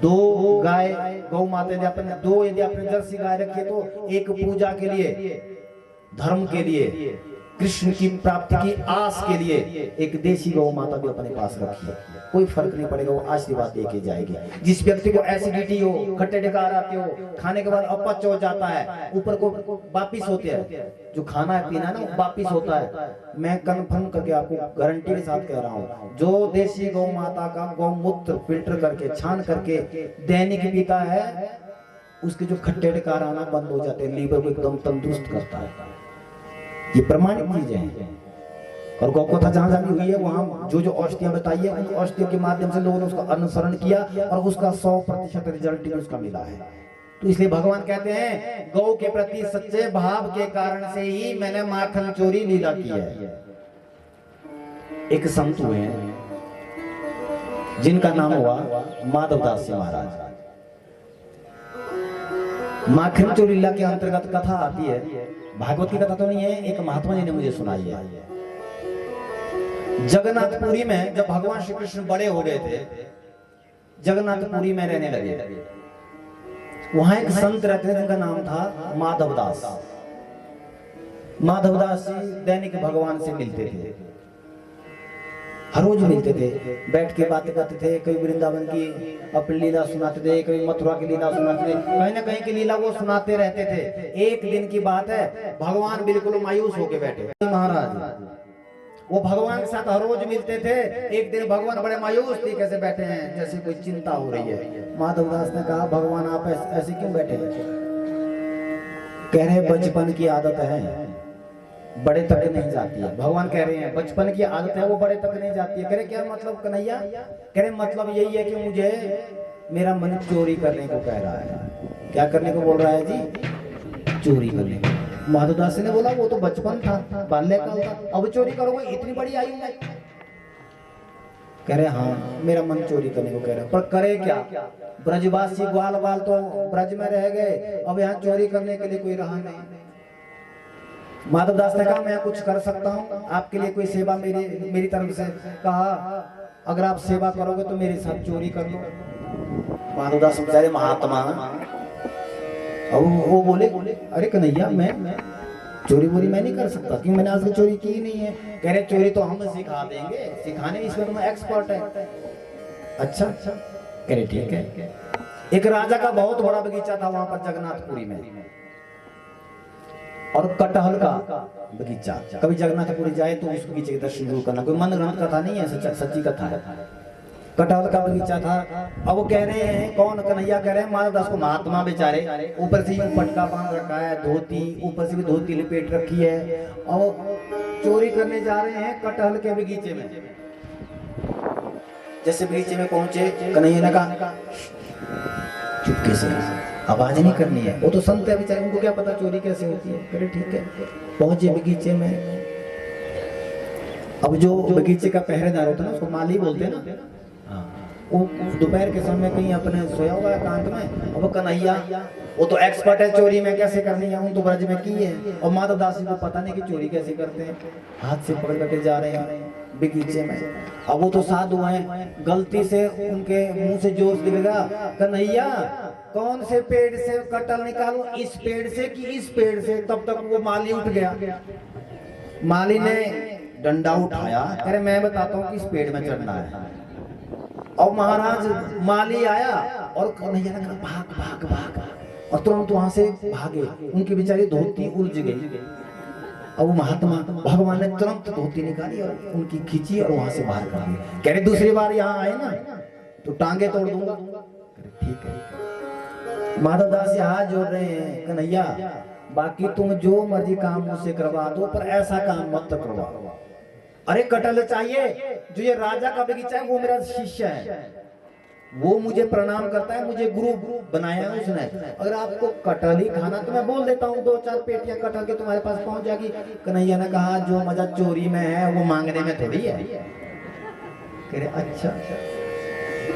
2 गाय गौ माता यदि अपने 2 यदि अपने जर्सी गाय रखिए तो एक पूजा के लिए, धर्म के लिए, कृष्ण की प्राप्ति की आस के लिए एक देसी गौ माता भी अपने पास रखिए, कोई फर्क नहीं पड़ेगा, वो आशीर्वाद देके जाएगी। जिस व्यक्ति को एसिडिटी हो, खट्टे डकार आते हो, खाने के बाद अपच हो जाता है, ऊपर को वापिस होते हैं, जो खाना है पीना है ना वापिस होता है, मैं कंफर्म करके आपको गारंटी के साथ कह रहा हूँ, जो देसी गौ माता का गौमूत्र फिल्टर करके छान करके दैनिक पीता है, उसके जो खट्टे डकार आना बंद हो जाते हैं, लीवर को एकदम तंदुरुस्त करता है। ये प्रमाणित चीजें हैं। और गौ कथा जहां जहां हुई है वहां जो जो औषधियां बताई है, उन औषधियों के माध्यम से लोगों ने उसका अनुसरण किया और उसका 100% रिजल्ट उसका मिला है। तो इसलिए भगवान कहते हैं गौ के प्रति सच्चे भाव के कारण से ही मैंने माखन चोरी लीला की है। एक संत हुए हैं जिनका नाम हुआ माधवदास जी महाराज। माखन चोरी लीला के अंतर्गत कथा आती है, भागवत की कथा तो नहीं है, एक महात्मा जी ने मुझे सुनाई है। जगन्नाथपुरी में जब भगवान श्री कृष्ण बड़े हो गए थे, जगन्नाथपुरी में रहने लगे, वहां एक संत रहते थे जिनका नाम था माधवदास। माधवदास जी दैनिक भगवान से मिलते थे, हर रोज मिलते थे, बैठ के बातें करते थे, कभी वृंदावन की अपनी लीला सुनाते थे, कभी मथुरा की लीला सुनाते थे, कहीं ना कहीं की लीला वो सुनाते रहते थे। एक दिन की बात है, भगवान बिल्कुल मायूस होके बैठे महाराज, वो भगवान के साथ हर रोज मिलते थे, एक दिन भगवान बड़े मायूस थे, कैसे बैठे हैं जैसे कोई चिंता हो रही है। माधवदास ने कहा भगवान आप ऐसे क्यों बैठे हैं? कह रहे बचपन की आदत है, बड़े तक नहीं जाती है। भगवान कह रहे हैं बचपन की आदत है वो बड़े तक नहीं जाती है। कह रहे क्या मतलब कन्हैया? कह रहे मतलब यही है कि मुझे मेरा मन चोरी करने को कह रहा है। क्या करने को बोल रहा है जी? चोरी करने को। माधवदास ने बोला वो तो बचपन था, बाल्यकाल था, अब चोरी करोगे इतनी बड़ी आयु में? कह रहे हाँ मेरा मन चोरी करने को कह रहा है, पर करे क्या? ब्रजवासी ग्वाल बाल तो ब्रज में रह गए, अब यहाँ चोरी करने के लिए कोई रहा नहीं। माधवदास ने कहा मैं कुछ कर सकता हूँ आपके लिए, कोई सेवा मेरी तरफ से। कहा अगर आप सेवा करोगे तो मेरे साथ चोरी कर लो। माधवदास बेचारे महात्मा, अब वो बोले अरे कन्हैया मैं चोरी वोरी मैं नहीं कर सकता, क्यों मैंने आज तक चोरी की नहीं है। कह रहे चोरी तो हम सिखा देंगे, सिखाने इसमें तो मैं एक्सपर्ट है। अच्छा कह रहे ठीक है। एक राजा का बहुत बड़ा बगीचा था वहां पर जगन्नाथपुरी में, और कटहल का बगीचा। कभी जगन्नाथपुरी जाए तो उस बगीचे के दर्शन जरूर करना, कोई मन गणत कथा नहीं है, सच्ची कथा है। कटहल का बगीचा था। अब वो कह रहे हैं कौन? कन्हैया कह रहे हैं माधवदास को महात्मा बेचारे, ऊपर से पटका बांध रखा है, धोती ऊपर से भी धोती लपेट रखी है, और चोरी करने जा रहे हैं कटहल के बगीचे में। जैसे बगीचे में पहुंचे, कन्हैया ने कहा चुपके से, आवाज नहीं करनी है। वो तो संत है बेचारे, उनको क्या पता चोरी कैसे होती है। अरे ठीक है। पहुंचे बगीचे में। अब जो बगीचे का पहरेदार होता है ना, उसको माली बोलते हैं ना, वो दोपहर के समय कहीं अपने सोया हुआ है एकांत में। अब कन्हैया वो तो एक्सपर्ट है चोरी में कैसे करनी है, उन तो ब्रज में की है। और माधवदास जी को पता नहीं कि चोरी कैसे करते हैं, हाथ से पकड़ करके जा रहे हैं बगीचे में। अब वो तो साधु हैं, गलती से उनके मुंह से जोश निकलेगा, कन्हैया कौन से पेड़ से कटहल निकालूं, इस पेड़ से कि इस पेड़ से? तब तक वो माली उठ गया। माली ने डंडा उठाया, कह रहे मैं बताता हूँ किस पेड़ में चढ़ना है। और महाराज माली आया और कन्हैया ने कहा भाग भाग भाग, और तुरंत वहां से भागे। उनकी बेचारी धोती उलझ गई। अब वो महात्मा भगवान ने तुरंत धोती निकाली और उनकी खींची और वहां से बाहर कर दी। कह रहे दूसरी बार यहाँ आए ना तो टांगे तोड़ दूंगा। ठीक है। माधवदास जी हाथ जोड़ रहे हैं, कन्हैया बाकी तुम जो मर्जी काम मुझसे करवा दो, पर ऐसा काम मत करवाओ। अरे कटहल चाहिए, जो ये राजा का बगीचा है वो मेरा शिष्य है, वो मुझे प्रणाम करता है, मुझे गुरु बनाया है उसने। अगर आपको कटहल ही खाना तो मैं बोल देता हूँ 2-4 पेटियां कटहल के तुम्हारे पास पहुंच जाएगी। कन्हैया ने कहा जो मजा चोरी में है वो मांगने में थोड़ी है। कह रहे अच्छा,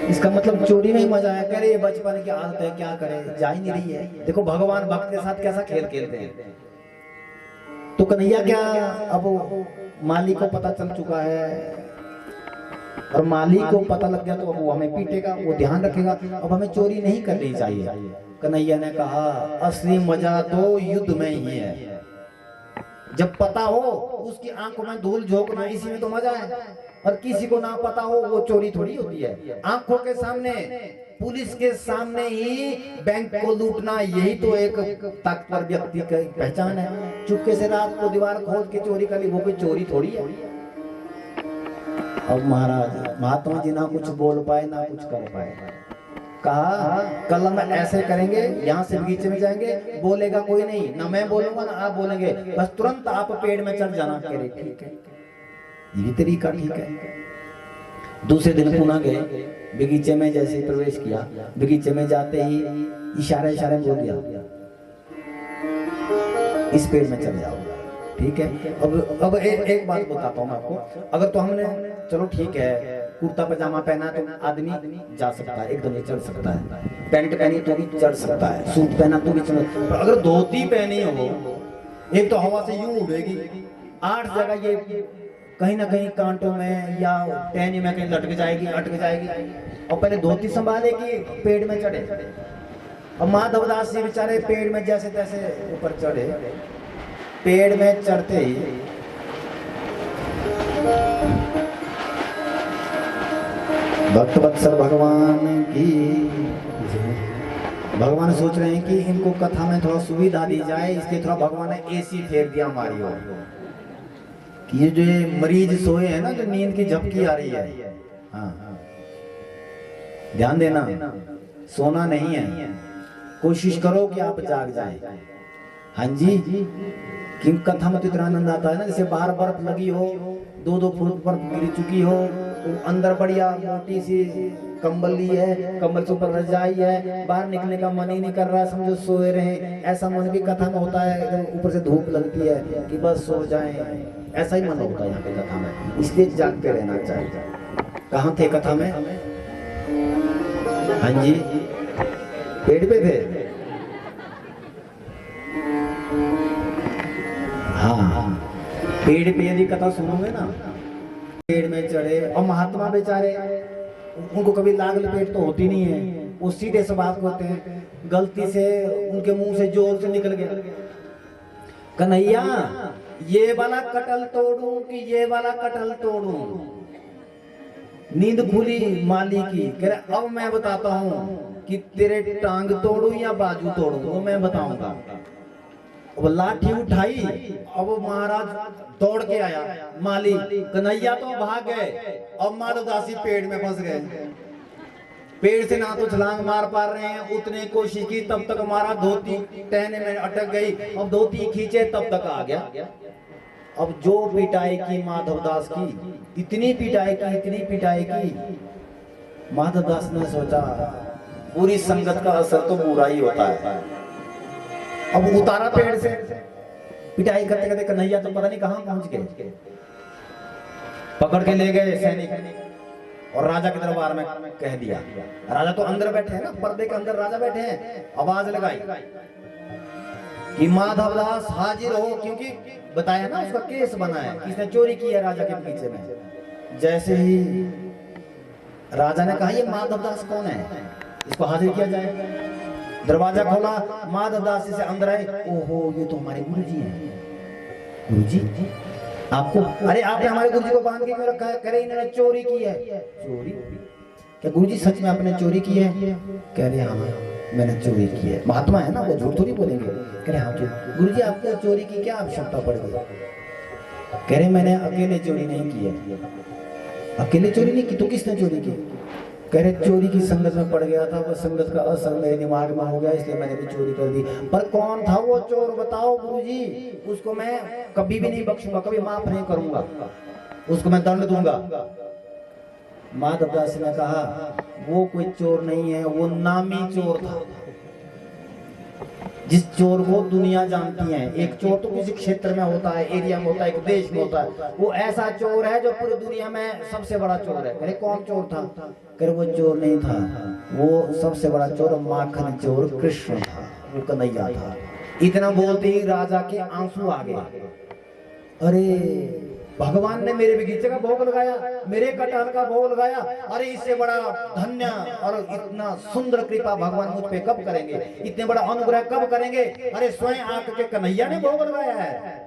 इसका मतलब चोरी में ही मजा है। कह रहे ये बचपन की आदत है, क्या करे, जा ही नहीं रही है। देखो भगवान भक्त के साथ कैसा खेल खेलते हैं। तो कन्हैया क्या अब माली को पता चल चुका है और माली को पता लग गया तो अब वो हमें पीटेगा, वो ध्यान रखेगा, अब हमें चोरी नहीं करनी चाहिए। कन्हैया ने कहा असली मजा तो युद्ध में ही है। जब पता हो उसकी आंखों में धूल झोंकना, इसी में तो मजा है। और किसी को ना पता हो वो चोरी थोड़ी होती है। आंखों के सामने, पुलिस के सामने ही बैंक को लूटना, यही तो एक ताकतवर व्यक्ति की पहचान है। चुपके से रात को दीवार खोद के चोरी कर ली, वो कोई चोरी थोड़ी है। अब महाराज महात्मा जी ना कुछ बोल पाए ना कुछ कर पाए। कहा कल हम ऐसे करेंगे, यहाँ से बगीचे में जाएंगे, बोलेगा कोई नहीं, ना मैं बोलूंगा ना आप बोलेंगे, बस तुरंत आप पेड़ में चढ़ जाना। करे ठीक है, ये तरीका ठीक है। दूसरे दिन पुनः गए, बगीचे में जैसे प्रवेश किया, बगीचे में जाते ही इशारे इशारे बोल दिया इस पेड़ में चले जाओ, ठीक है। अब एक बात बताता हूँ मैं आपको। अगर तो हमने चलो ठीक है कुर्ता पजामा पहना तो आदमी जा सकता है, एकदम चढ़ सकता है, पैंट पहनी तो भी चढ़ सकता है, सूट पहना तो भी चढ़, पर अगर धोती पहनी हो, एक तो हवा से यूं उड़ेगी, 8 जगह ये कहीं ना कहीं कांटों में या टहनी में कहीं लटक जाएगी, अटक जाएगी। और पहले धोती संभालेगी, पेड़ में चढ़े। और माधवदास जी बेचारे पेड़ में जैसे तैसे ऊपर चढ़े। पेड़ में चढ़ते ही भक्त वत्सल भगवान की, भगवान सोच रहे हैं कि इनको कथा में थोड़ा सुविधा दी जाए, इसलिए थोड़ा भगवान ने एसी फेर दिया हमारी ओर कि ये जो मरीज सोए हैं ना, जो नींद की झपकी आ रही है, हाँ ध्यान देना, सोना नहीं है, कोशिश करो कि आप जाग जाएं। हाँ जी, कि कथा में तो इतना आनंद आता है ना, जैसे बाहर बर्फ लगी हो, 2-2 फुट बर्फ गिर चुकी हो, अंदर बढ़िया मोटी सी कंबल ली है, कंबल से ऊपर रजाई है, बाहर निकलने का मन ही नहीं कर रहा, समझो सोए रहे। ऐसा मन भी कथा में होता है, ऊपर से धूप लगती है कि बस सो जाएं, ऐसा ही मन होता है यहाँ पे कथा में, इसलिए जागते रहना चाहिए। कहाँ थे कथा में? हाँ जी, पेड़ पे थे। हाँ, पेड़ पे यदि कथा सुनोगे ना, पेड़ में चढ़े, और महात्मा बेचारे उनको कभी लाग लपेट तो होती नहीं है, वो सीधे स्वभाव होते हैं। गलती से उनके मुंह से जोर से निकल गया, कन्हैया ये वाला कटल तोड़ूं कि ये वाला कटल तोड़ूं। नींद खुली माली की, कह रहे अब मैं बताता हूँ कि तेरे टांग तोड़ूं या बाजू तोड़ूं, वो मैं बताऊंगा। वो लाठी उठाई, अब महाराज दौड़ के आया, माली कन्हैया तो भाग गए, अब माधवदासी पेड़ में फंस गए। पेड़ से ना तो छलांग मार पा रहे हैं, उतने कोशिश की, तब तक हमारा धोती टहने में अटक गई। अब धोती खींचे तब तक आ गया। अब जो पिटाई की माधवदास की, इतनी पिटाई की, इतनी पिटाई की, माधवदास ने सोचा पूरी संगत का असर तो बुरा ही होता है। अब उतारा पेड़ से, पिटाई करते करते कन्हैया तो पता नहीं कहां पहुंच गए, पकड़ के ले गए सैनिक और राजा के दरबार में कह दिया। राजा तो अंदर बैठे हैं ना, पर्दे के अंदर राजा बैठे हैं। आवाज लगाई कि माधवदास हाजिर हो, क्योंकि बताया ना उसका केस बना है, किसने चोरी की है राजा के पीछे में। जैसे ही राजा ने कहा ये माधवदास कौन है, इसको हाजिर किया जाए। दरवाजा खोला, माधवदास से अंदर आए। ओहो, ये तो हमारे गुरुजी हैं। गुरुजी आपको, अरे आपने हमारे गुरुजी को बांध के क्यों रखा है? कह रहे इन्होंने चोरी की है। चोरी? क्या गुरुजी सच में आपने चोरी की है? कह रहे हाँ मैंने चोरी की है। महात्मा है ना, वो झूठ थोड़ी बोलेंगे। कह रहे हाँ गुरुजी आपने चोरी की क्या आवश्यकता पड़ गई? कह रहे मैंने अकेले चोरी नहीं की है। अकेले चोरी नहीं की तो किसने चोरी की? कह रहे चोरी की संगत में पड़ गया था, वो संगत का असर मेरे दिमाग में हो गया, इसलिए मैंने भी चोरी कर दी। पर कौन था वो चोर बताओ गुरुजी, उसको मैं कभी भी नहीं बख्शूंगा, कभी माफ नहीं करूंगा, उसको मैं दंड दूंगा। माधवदास ने कहा वो कोई चोर नहीं है, वो नामी चोर था, जिस चोर को दुनिया जानती है। एक चोर तो किसी क्षेत्र में होता है, एरिया में होता है, एक देश में होता है। वो ऐसा चोर है जो पूरी दुनिया में सबसे बड़ा चोर है। अरे कौन चोर था? करे वो चोर नहीं था, वो सबसे बड़ा चोर माखन चोर कृष्ण था, वो कन्हैया था। इतना बोलते ही राजा के आंसू आ गए। अरे भगवान ने मेरे बगीचे का भोग लगाया, मेरे कटहल का भोग लगाया, अरे इससे बड़ा धन्य और इतना सुंदर कृपा भगवान मुझ पे कब करेंगे, इतने बड़ा अनुग्रह कब करेंगे। अरे स्वयं आके कन्हैया ने भोग लगाया है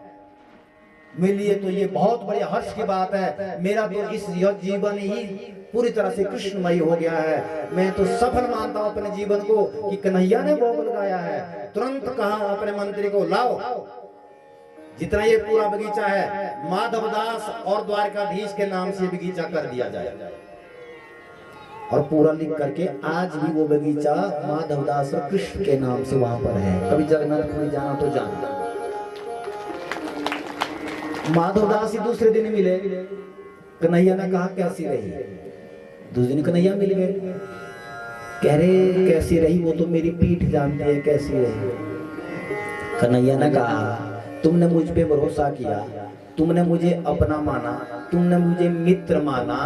मेरे लिए, तो ये बहुत बड़ी हर्ष की बात है। मेरा तो इस जीवन ही पूरी तरह से कृष्णमय हो गया है। मैं तो सफल मानता हूं अपने जीवन को कि कन्हैया ने भोग लगाया है। तुरंत कहा अपने मंत्री को, लाओ जितना ये पूरा बगीचा है माधवदास और द्वारकाधीश के नाम से बगीचा कर दिया जाए। और पूरा लिख करके आज भी वो बगीचा माधवदास और कृष्ण के नाम से वहां पर है। कभी जगन्नाथपुरी जाना तो जाना। माधवदास ही दूसरे दिन मिले, कन्हैया ने कहा कैसी रही। दूसरे दिन कन्हैया मिल गए, कह रहे कैसी रही, वो तो मेरी पीठ जानती है कैसी रही। कन्हैया ने कहा तुमने मुझ पे भरोसा किया, तुमने मुझे अपना माना, तुमने मुझे मित्र माना,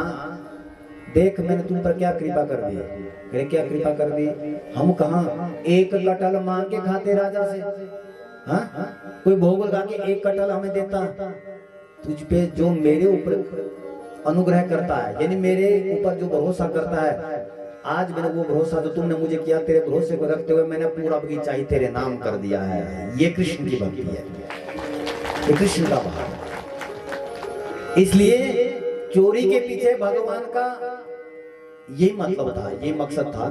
देख मैंने तुम पर क्या कृपा कर दी। कहे क्या कृपा कर दी, हम कहाँ एक कटहल मांग के खाते राजा से, हाँ कोई भोग लगा के एक कटहल हमें देता। तुझ पे जो मेरे ऊपर अनुग्रह करता है, यानी मेरे ऊपर जो भरोसा करता है, आज मैंने वो भरोसा जो तुमने मुझे किया, तेरे भरोसे को रखते हुए मैंने पूरा बगीचा ही तेरे नाम कर दिया है। ये कृष्ण की भक्ति है, ये कृष्ण का भाव है। इसलिए चोरी के पीछे भगवान का ये मतलब था, ये मकसद था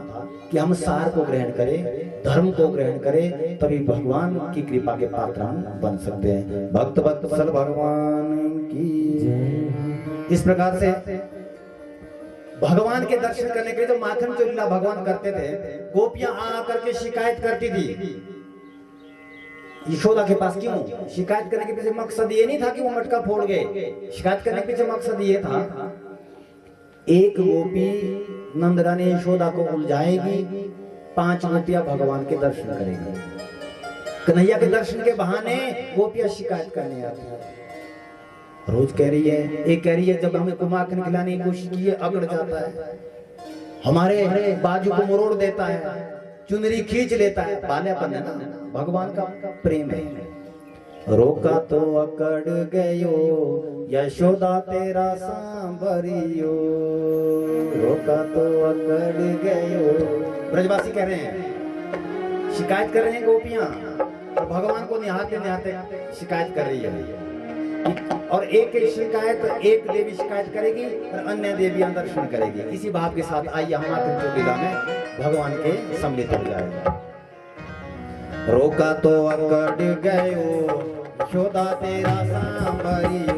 कि हम सार को ग्रहण करें, धर्म को ग्रहण करें, तभी भगवान की कृपा के पात्र हम बन सकते हैं। भक्त वत्सल भगवान की। इस प्रकार से भगवान के दर्शन करने के लिए जो माखन चोरीला भगवान करते थे, गोपियां आकर के शिकायत करती थी यशोदा के पास। क्यों शिकायत करने के पीछे मकसद ये नहीं था कि वो मटका फोड़ गए, शिकायत करने के पीछे मकसद ये था एक गोपी नंदरानी यशोदा को उलझाएगी, 5 गोपियां भगवान के दर्शन करेंगी। कन्हैया के दर्शन के बहाने गोपियां शिकायत करने आती है। रोज कह रही है, एक कह रही है जब हमें माखन खिलाने की कोशिश की है अकड़ जाता है, हमारे बाजू को मरोड़ देता है, चुनरी खींच लेता है। बाल्यापन है ना, भगवान का प्रेम है। रोका तो अकड़ गयो यशोदा तेरा सांभरियो, रोका तो अकड़ गयो। ब्रजवासी कह रहे हैं, शिकायत कर रहे हैं गोपियां, और भगवान को निहारते निहारते शिकायत कर रही है। और एक शिकायत, एक देवी शिकायत करेगी और अन्य देवियां दर्शन करेगी। इसी भाव के साथ आइए हम माखन चोटीला में भगवान के सम्मिलित हो जाएगा। रोका तो अकड़ गयो यशोदा तेरा सांभरियो,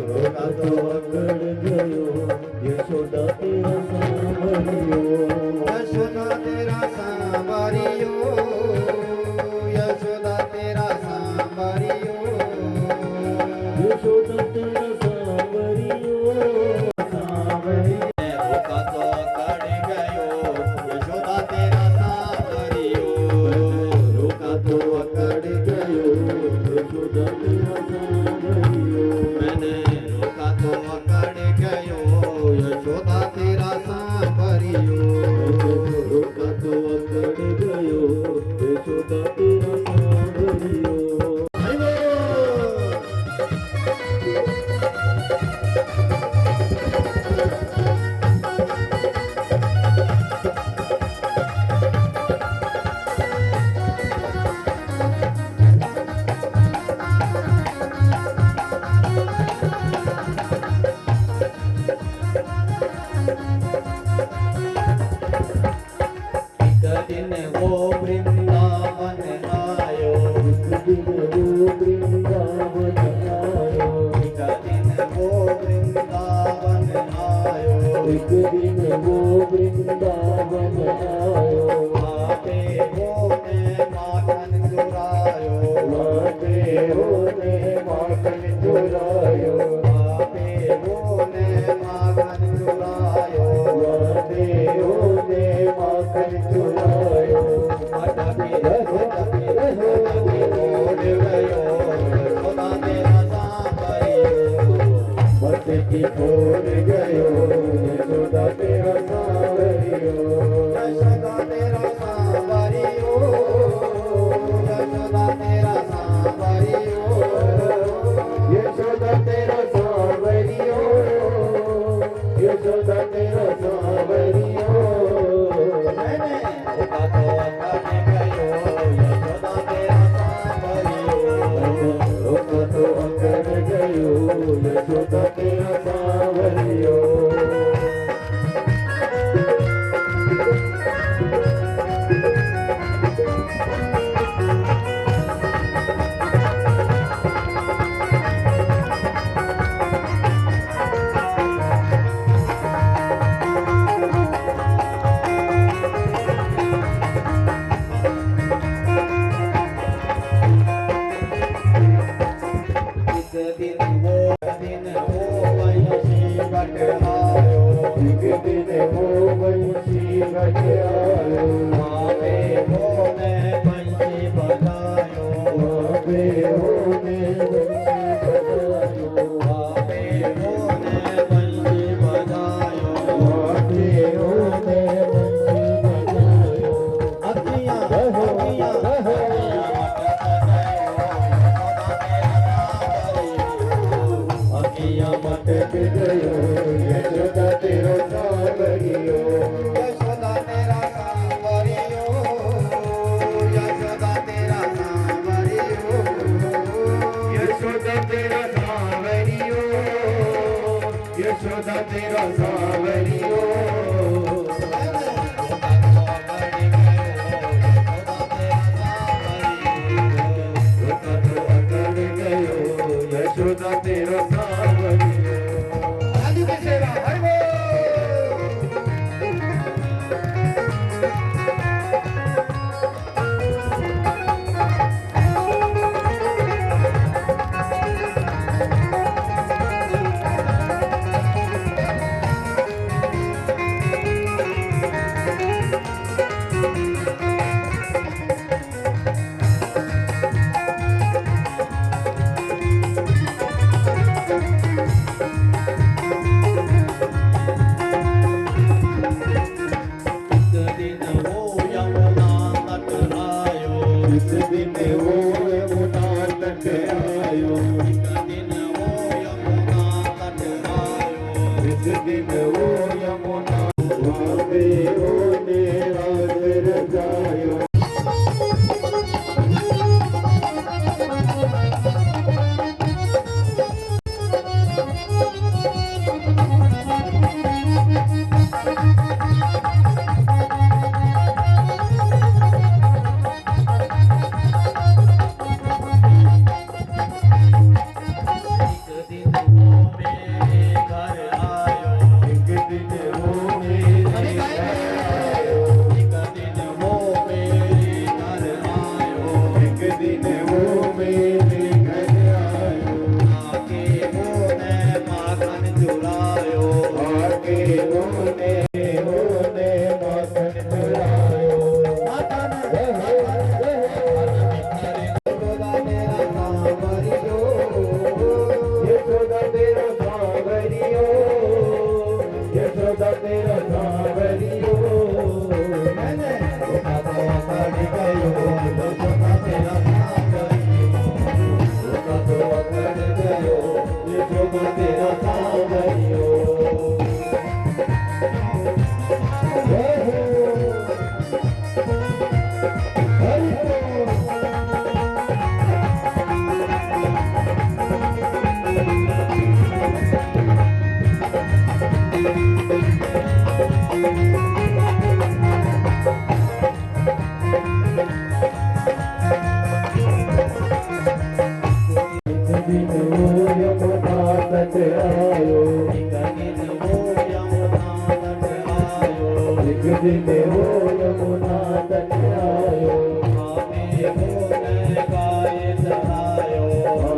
रोका तो अकड़ गयो यशोदा तेरा सांभरियो, यशोदा तेरा सांभरियो, यशोदा तेरा सांभरियो, यशोदा तेरा सांभरियो, सांभरियो। रोका तो अकड़ गयो यशोदा तेरा सांभरियो, रोका तो अकड़ गयो यशोदा तेरा सांभरियो, मैंने रोका तो अकड़ गयो यशोदा तेरा सांभरियो, रोका तो अकड़ गयो यशोदा तेरा सांभरियो। यशोदा तेरा हो बंसी बजायो आपे होने बंसी बजायो आपे होने बंसी बजायो आपे होने बंसी बजायो आपे होने बंसी बजायो अखियां रहो अखियां रहो अखियां मटक गयो यशोदा तेरो सावरियो यशोदा तेरा सांवरियो यशोदा तेरा सांवरियो यशोदा तेरा सावरियो यशोदा तेरा सावरियो रोका तो अकड़ गयो यशोदा तेरा सावरियो साधु की सेवा हर वो इस दिन वो यमुना तट आयो इस दिन वो यमुना आपे होने रात रजायो एक दिन वो मेरे एक दिन वो मेरे घर आयो आके होने माखन चुरायो यशोदा तेरा सावरियो यशोदा तेरा सावरियो रोका तो अकड़ गयो यशोदा तेरा सावरियो रोका तो अकड़ गयो यशोदा तेरा सावरियो हरि बोल दिन वो यमुना तट आयो एक दिन वो यमुना तट आयो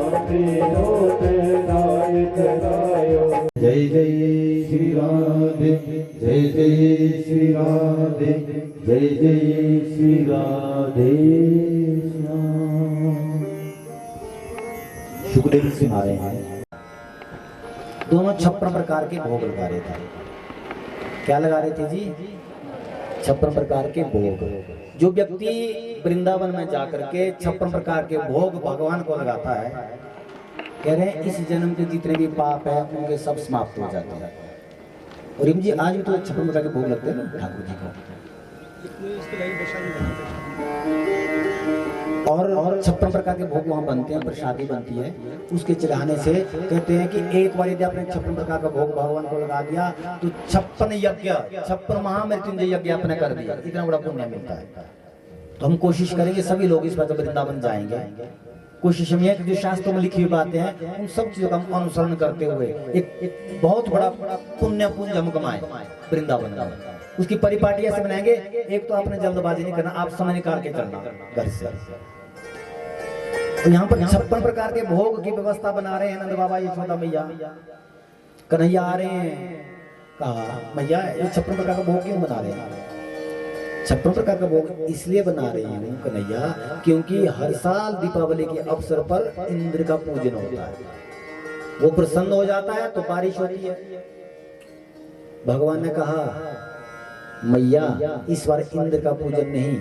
आपे होने गाय चरायो जय जय श्री राधे जय जय श्री राधे जय जय श्री राधे श्याम सुखदेव सिंह आ रहे हैं। दोनों 56 प्रकार के भोग लगा रहे थे। क्या लगा रहे थे जी? 56 प्रकार के भोग। जो व्यक्ति वृंदावन में जाकर के 56 प्रकार के भोग भगवान को लगाता है, कह रहे हैं इस जन्म के जितने भी पाप है उनके सब समाप्त हो जाते हैं। और जी आज भी तो 56 प्रकार के भोग लगते हैं ना ठाकुर जी को। और 56 प्रकार के भोग वहाँ बनते हैं, प्रसादी बनती है। उसके चढ़ाने से कहते हैं कि एक बार यदि आपने 56 प्रकार का भोग भगवान को लगा दिया तो 56 यज्ञ 56 महामृत्युंजय यज्ञ आपने कर दिया, इतना बड़ा पुण्य मिलता है। तो हम कोशिश करेंगे सभी लोग इस बार जब वृंदावन जाएंगे, कोशिश हम है कि जो शास्त्रों में लिखी हुई बातें हैं उन सब चीजों का हम अनुसरण करते हुए एक बहुत बड़ा पुण्य हम कमाए वृंदावन में। उसकी परिपाटी ऐसे बनाएंगे, एक तो आपने जल्दबाजी नहीं करना, आप समय निकाल के चलना घर से। तो यहाँ पर 56 प्रकार के भोग की व्यवस्था बना रहे हैं नंद बाबा यशोदा मैया। कन्हैया आ रहे हैं, कहा मैया ये 56 प्रकार का भोग क्यों बना रहे हैं? 56 प्रकार का भोग इसलिए बना रही हूँ कन्हैया क्योंकि हर साल दीपावली के अवसर पर इंद्र का पूजन होता है, वो प्रसन्न हो जाता है तो बारिश होती है। भगवान ने कहा मैया इस बार इंद्र का पूजन नहीं,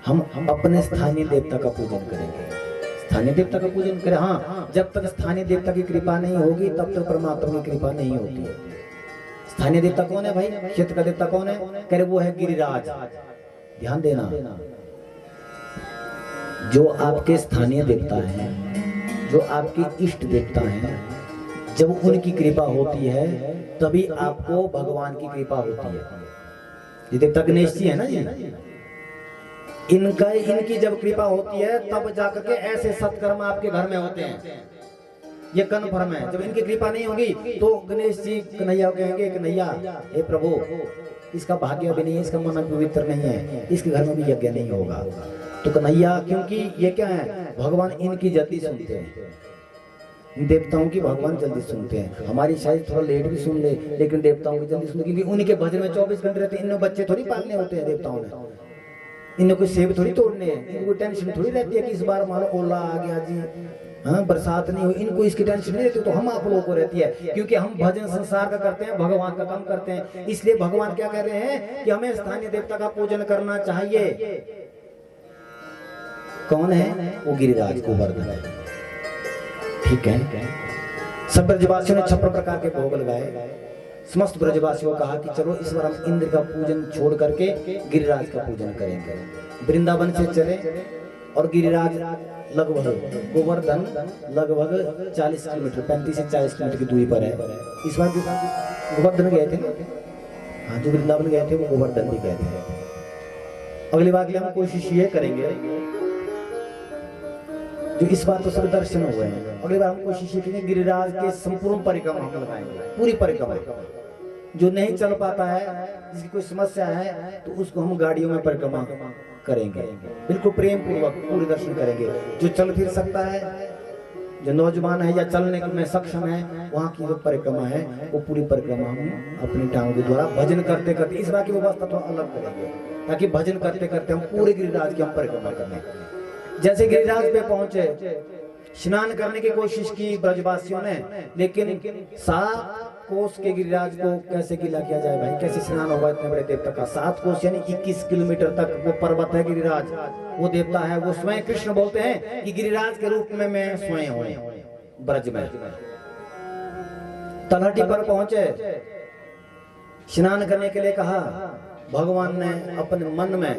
हम अपने स्थानीय देवता का पूजन करेंगे। स्थानीय देवता का पूजन करें, हाँ जब तक स्थानीय देवता की कृपा नहीं होगी तब तक परमात्मा की कृपा नहीं होती है। स्थानीय देवता कौन है भाई? क्षेत्र का देवता कौन है? कह रहे वो है गिरिराज। ध्यान देना, जो आपके स्थानीय देवता हैं, जो आपके इष्ट देवता हैं, जब उनकी कृपा होती है तभी आपको भगवान की कृपा होती है। ये देवता गणेश जी है ना जी, इनकी जब कृपा होती है तब जाकर के ऐसे सत्कर्म आपके घर में होते हैं, ये कन्फर्म है। जब इनकी कृपा नहीं होगी तो गणेश जी कन्हैया कहेंगे कन्हैया हे प्रभु इसका भाग्य भी नहीं है, इसका मन पवित्र नहीं है, इसके घर में भी यज्ञ नहीं होगा। तो कन्हैया क्योंकि ये क्या है, भगवान इनकी जल्दी सुनते हैं, देवताओं की भगवान जल्दी सुनते हैं। हमारी शायद थोड़ा लेट भी सुन ले लेकिन देवताओं की जल्दी सुनते, क्योंकि उनके भजन में 24 घंटे रहते हैं। इनमें बच्चे थोड़ी पालने होते हैं देवताओं ने, इन्हें कोई सेब थोड़ी तोड़ने हैं, इनको टेंशन थोड़ी रहती है कि इस बार मान लो ओला आ गया जी, हाँ बरसात नहीं हुई, इनको इसकी टेंशन नहीं रहती। तो हम आप लोगों को रहती है क्योंकि हम भजन संसार का करते हैं, भगवान का काम करते हैं। इसलिए भगवान क्या कह रहे हैं कि हमें स्थानीय देवता का पूजन करना चाहिए। कौन है वो? गिरिराज गोवर्धन है। ठीक है, सब ब्रजवासियों ने 56 प्रकार के भोग लगाए। समस्त ब्रजवासियों को कहा कि चलो इस बार हम इंद्र का पूजन छोड़ करके गिरिराज का पूजन करेंगे। वृंदावन से चले और गिरिराज लगभग गोवर्धन लगभग 40 किलोमीटर 35 से 40 किलोमीटर की दूरी पर है। इस बार गोवर्धन गए थे, हाँ जो वृंदावन गए थे वो गोवर्धन भी गए थे। अगली बार के लिए हम कोशिश ये करेंगे, जो इस बार तो सब दर्शन हुए हैं, अगली बार हम कोशिश ये करेंगे गिरिराज के संपूर्ण परिक्रमा हम लगाएंगे, पूरी परिक्रमा। जो नहीं चल पाता है, जिसकी कोई समस्या है तो उसको हम गाड़ियों में परिक्रमा करेंगे, बिल्कुल प्रेम पूर्वक पूरे दर्शन करेंगे। जो चल फिर सकता है, जो नौजवान है या चलने में सक्षम है, वहाँ की जो परिक्रमा है वो पूरी परिक्रमा हम अपनी टांगों के द्वारा भजन करते करते, इस बार की व्यवस्था थोड़ा अलग करेंगे ताकि भजन करते करते हम पूरे गिरिराज की हम परिक्रमा करें। जैसे गिरिराज पे पहुंचे, स्नान करने की कोशिश की ब्रजवासियों ने, लेकिन 7 कोस के गिरिराज को कैसे गीला किया जाए भाई? कैसे स्नान होगा इतने बड़े देवता का? 7 कोस यानी 21 किलोमीटर तक वो पर्वत है गिरिराज, वो देवता है। वो स्वयं कृष्ण बोलते हैं कि गिरिराज के रूप में मैं स्वयं हूं ब्रज में। तलहटी पर पहुंचे, स्नान करने के लिए कहा। भगवान ने अपने मन में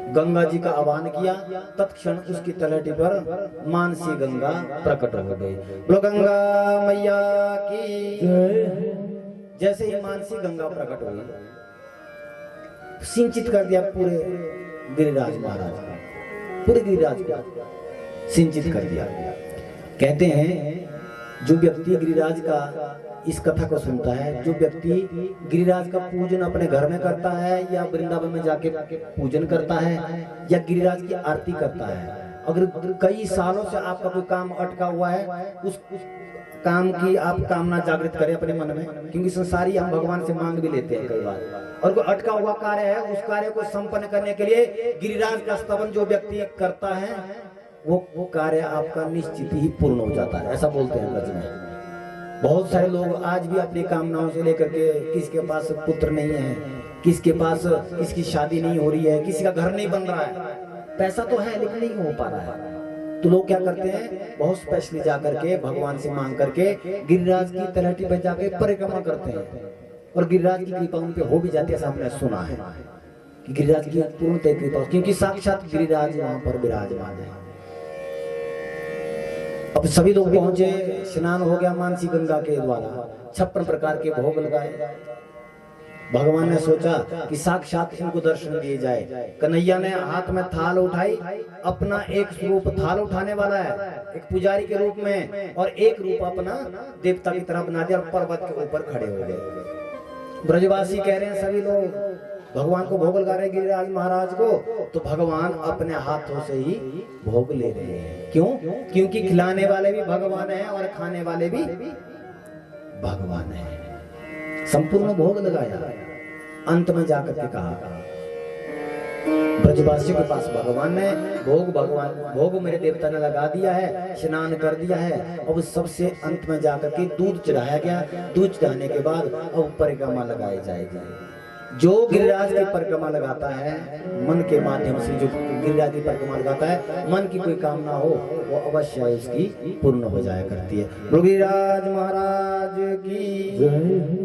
गंगा जी का आह्वान किया, तत्क्षण उसकी तलहटी पर मानसी गंगा प्रकट हो गई। बोलो गंगा मैया की जैसे ही मानसी गंगा प्रकट हुई, सिंचित कर दिया पूरे गिरिराज महाराज का, पूरे गिरिराज को सिंचित कर दिया। कहते हैं जो व्यक्ति गिरिराज का इस कथा को सुनता है, जो व्यक्ति गिरिराज का पूजन अपने घर में करता है या वृंदावन में जाके पूजन करता है या गिरिराज की आरती करता है, अगर कई सालों से आपका कोई काम अटका हुआ है, उस काम की आप कामना जागृत करें अपने मन में, क्योंकि संसारी हम भगवान से मांग भी लेते हैं कई बार, और कोई अटका हुआ कार्य है, उस कार्य को संपन्न करने के लिए गिरिराज का स्तवन जो व्यक्ति करता है वो कार्य आपका निश्चित ही पूर्ण हो जाता है, ऐसा बोलते हैं ब्रज में। बहुत सारे लोग आज भी अपनी कामनाओं से लेकर के, किसके पास पुत्र नहीं है, किसके पास किसकी शादी नहीं हो रही है, किसी का घर नहीं बन रहा है, पैसा तो है लेकिन नहीं हो पा रहा है, तो लोग क्या करते हैं, बहुत स्पेशली जाकर के भगवान से मांग करके गिरिराज की तलहटी पर जाके परिक्रमा करते हैं और गिरिराज की कृपा उन पे हो भी जाती है। ऐसा हमने सुना है कि गिरिराज की पूर्णतः कृपा, क्योंकि साक्षात गिरिराज वहां पर विराजमान है। अब सभी लोग पहुंचे, स्नान हो गया मानसी गंगा के द्वारा, 56 प्रकार के भोग लगाए। भगवान ने सोचा कि साक्षात इनको दर्शन दिए जाए। कन्हैया ने हाथ में थाल उठाई, अपना एक स्वरूप थाल उठाने वाला है एक पुजारी के रूप में, और एक रूप अपना देवता की तरह बना दिया और पर्वत के ऊपर खड़े हो गए। ब्रजवासी कह रहे हैं, सभी लोग भगवान को भोग लगा रहे हैं गिरिराज महाराज को, तो भगवान अपने हाथों से ही भोग ले रहे हैं। क्यों? क्योंकि खिलाने वाले भी भगवान है और खाने वाले भी भगवान है। संपूर्ण भोग लगाया, अंत में जाकर के कहा ब्रजवासियों के पास भगवान ने भोग मेरे देवता ने लगा दिया है, स्नान कर दिया है। अब सबसे अंत में जाकर के दूध चढ़ाया गया। दूध चढ़ाने के बाद अब परिक्रमा लगाई जाएगी। जो गिरिराज की परिक्रमा लगाता है मन के माध्यम से, जो गिरिराज की परिक्रमा लगाता है, मन की कोई कामना हो वो अवश्य उसकी पूर्ण हो जाया करती है। गिरिराज महाराज की जय।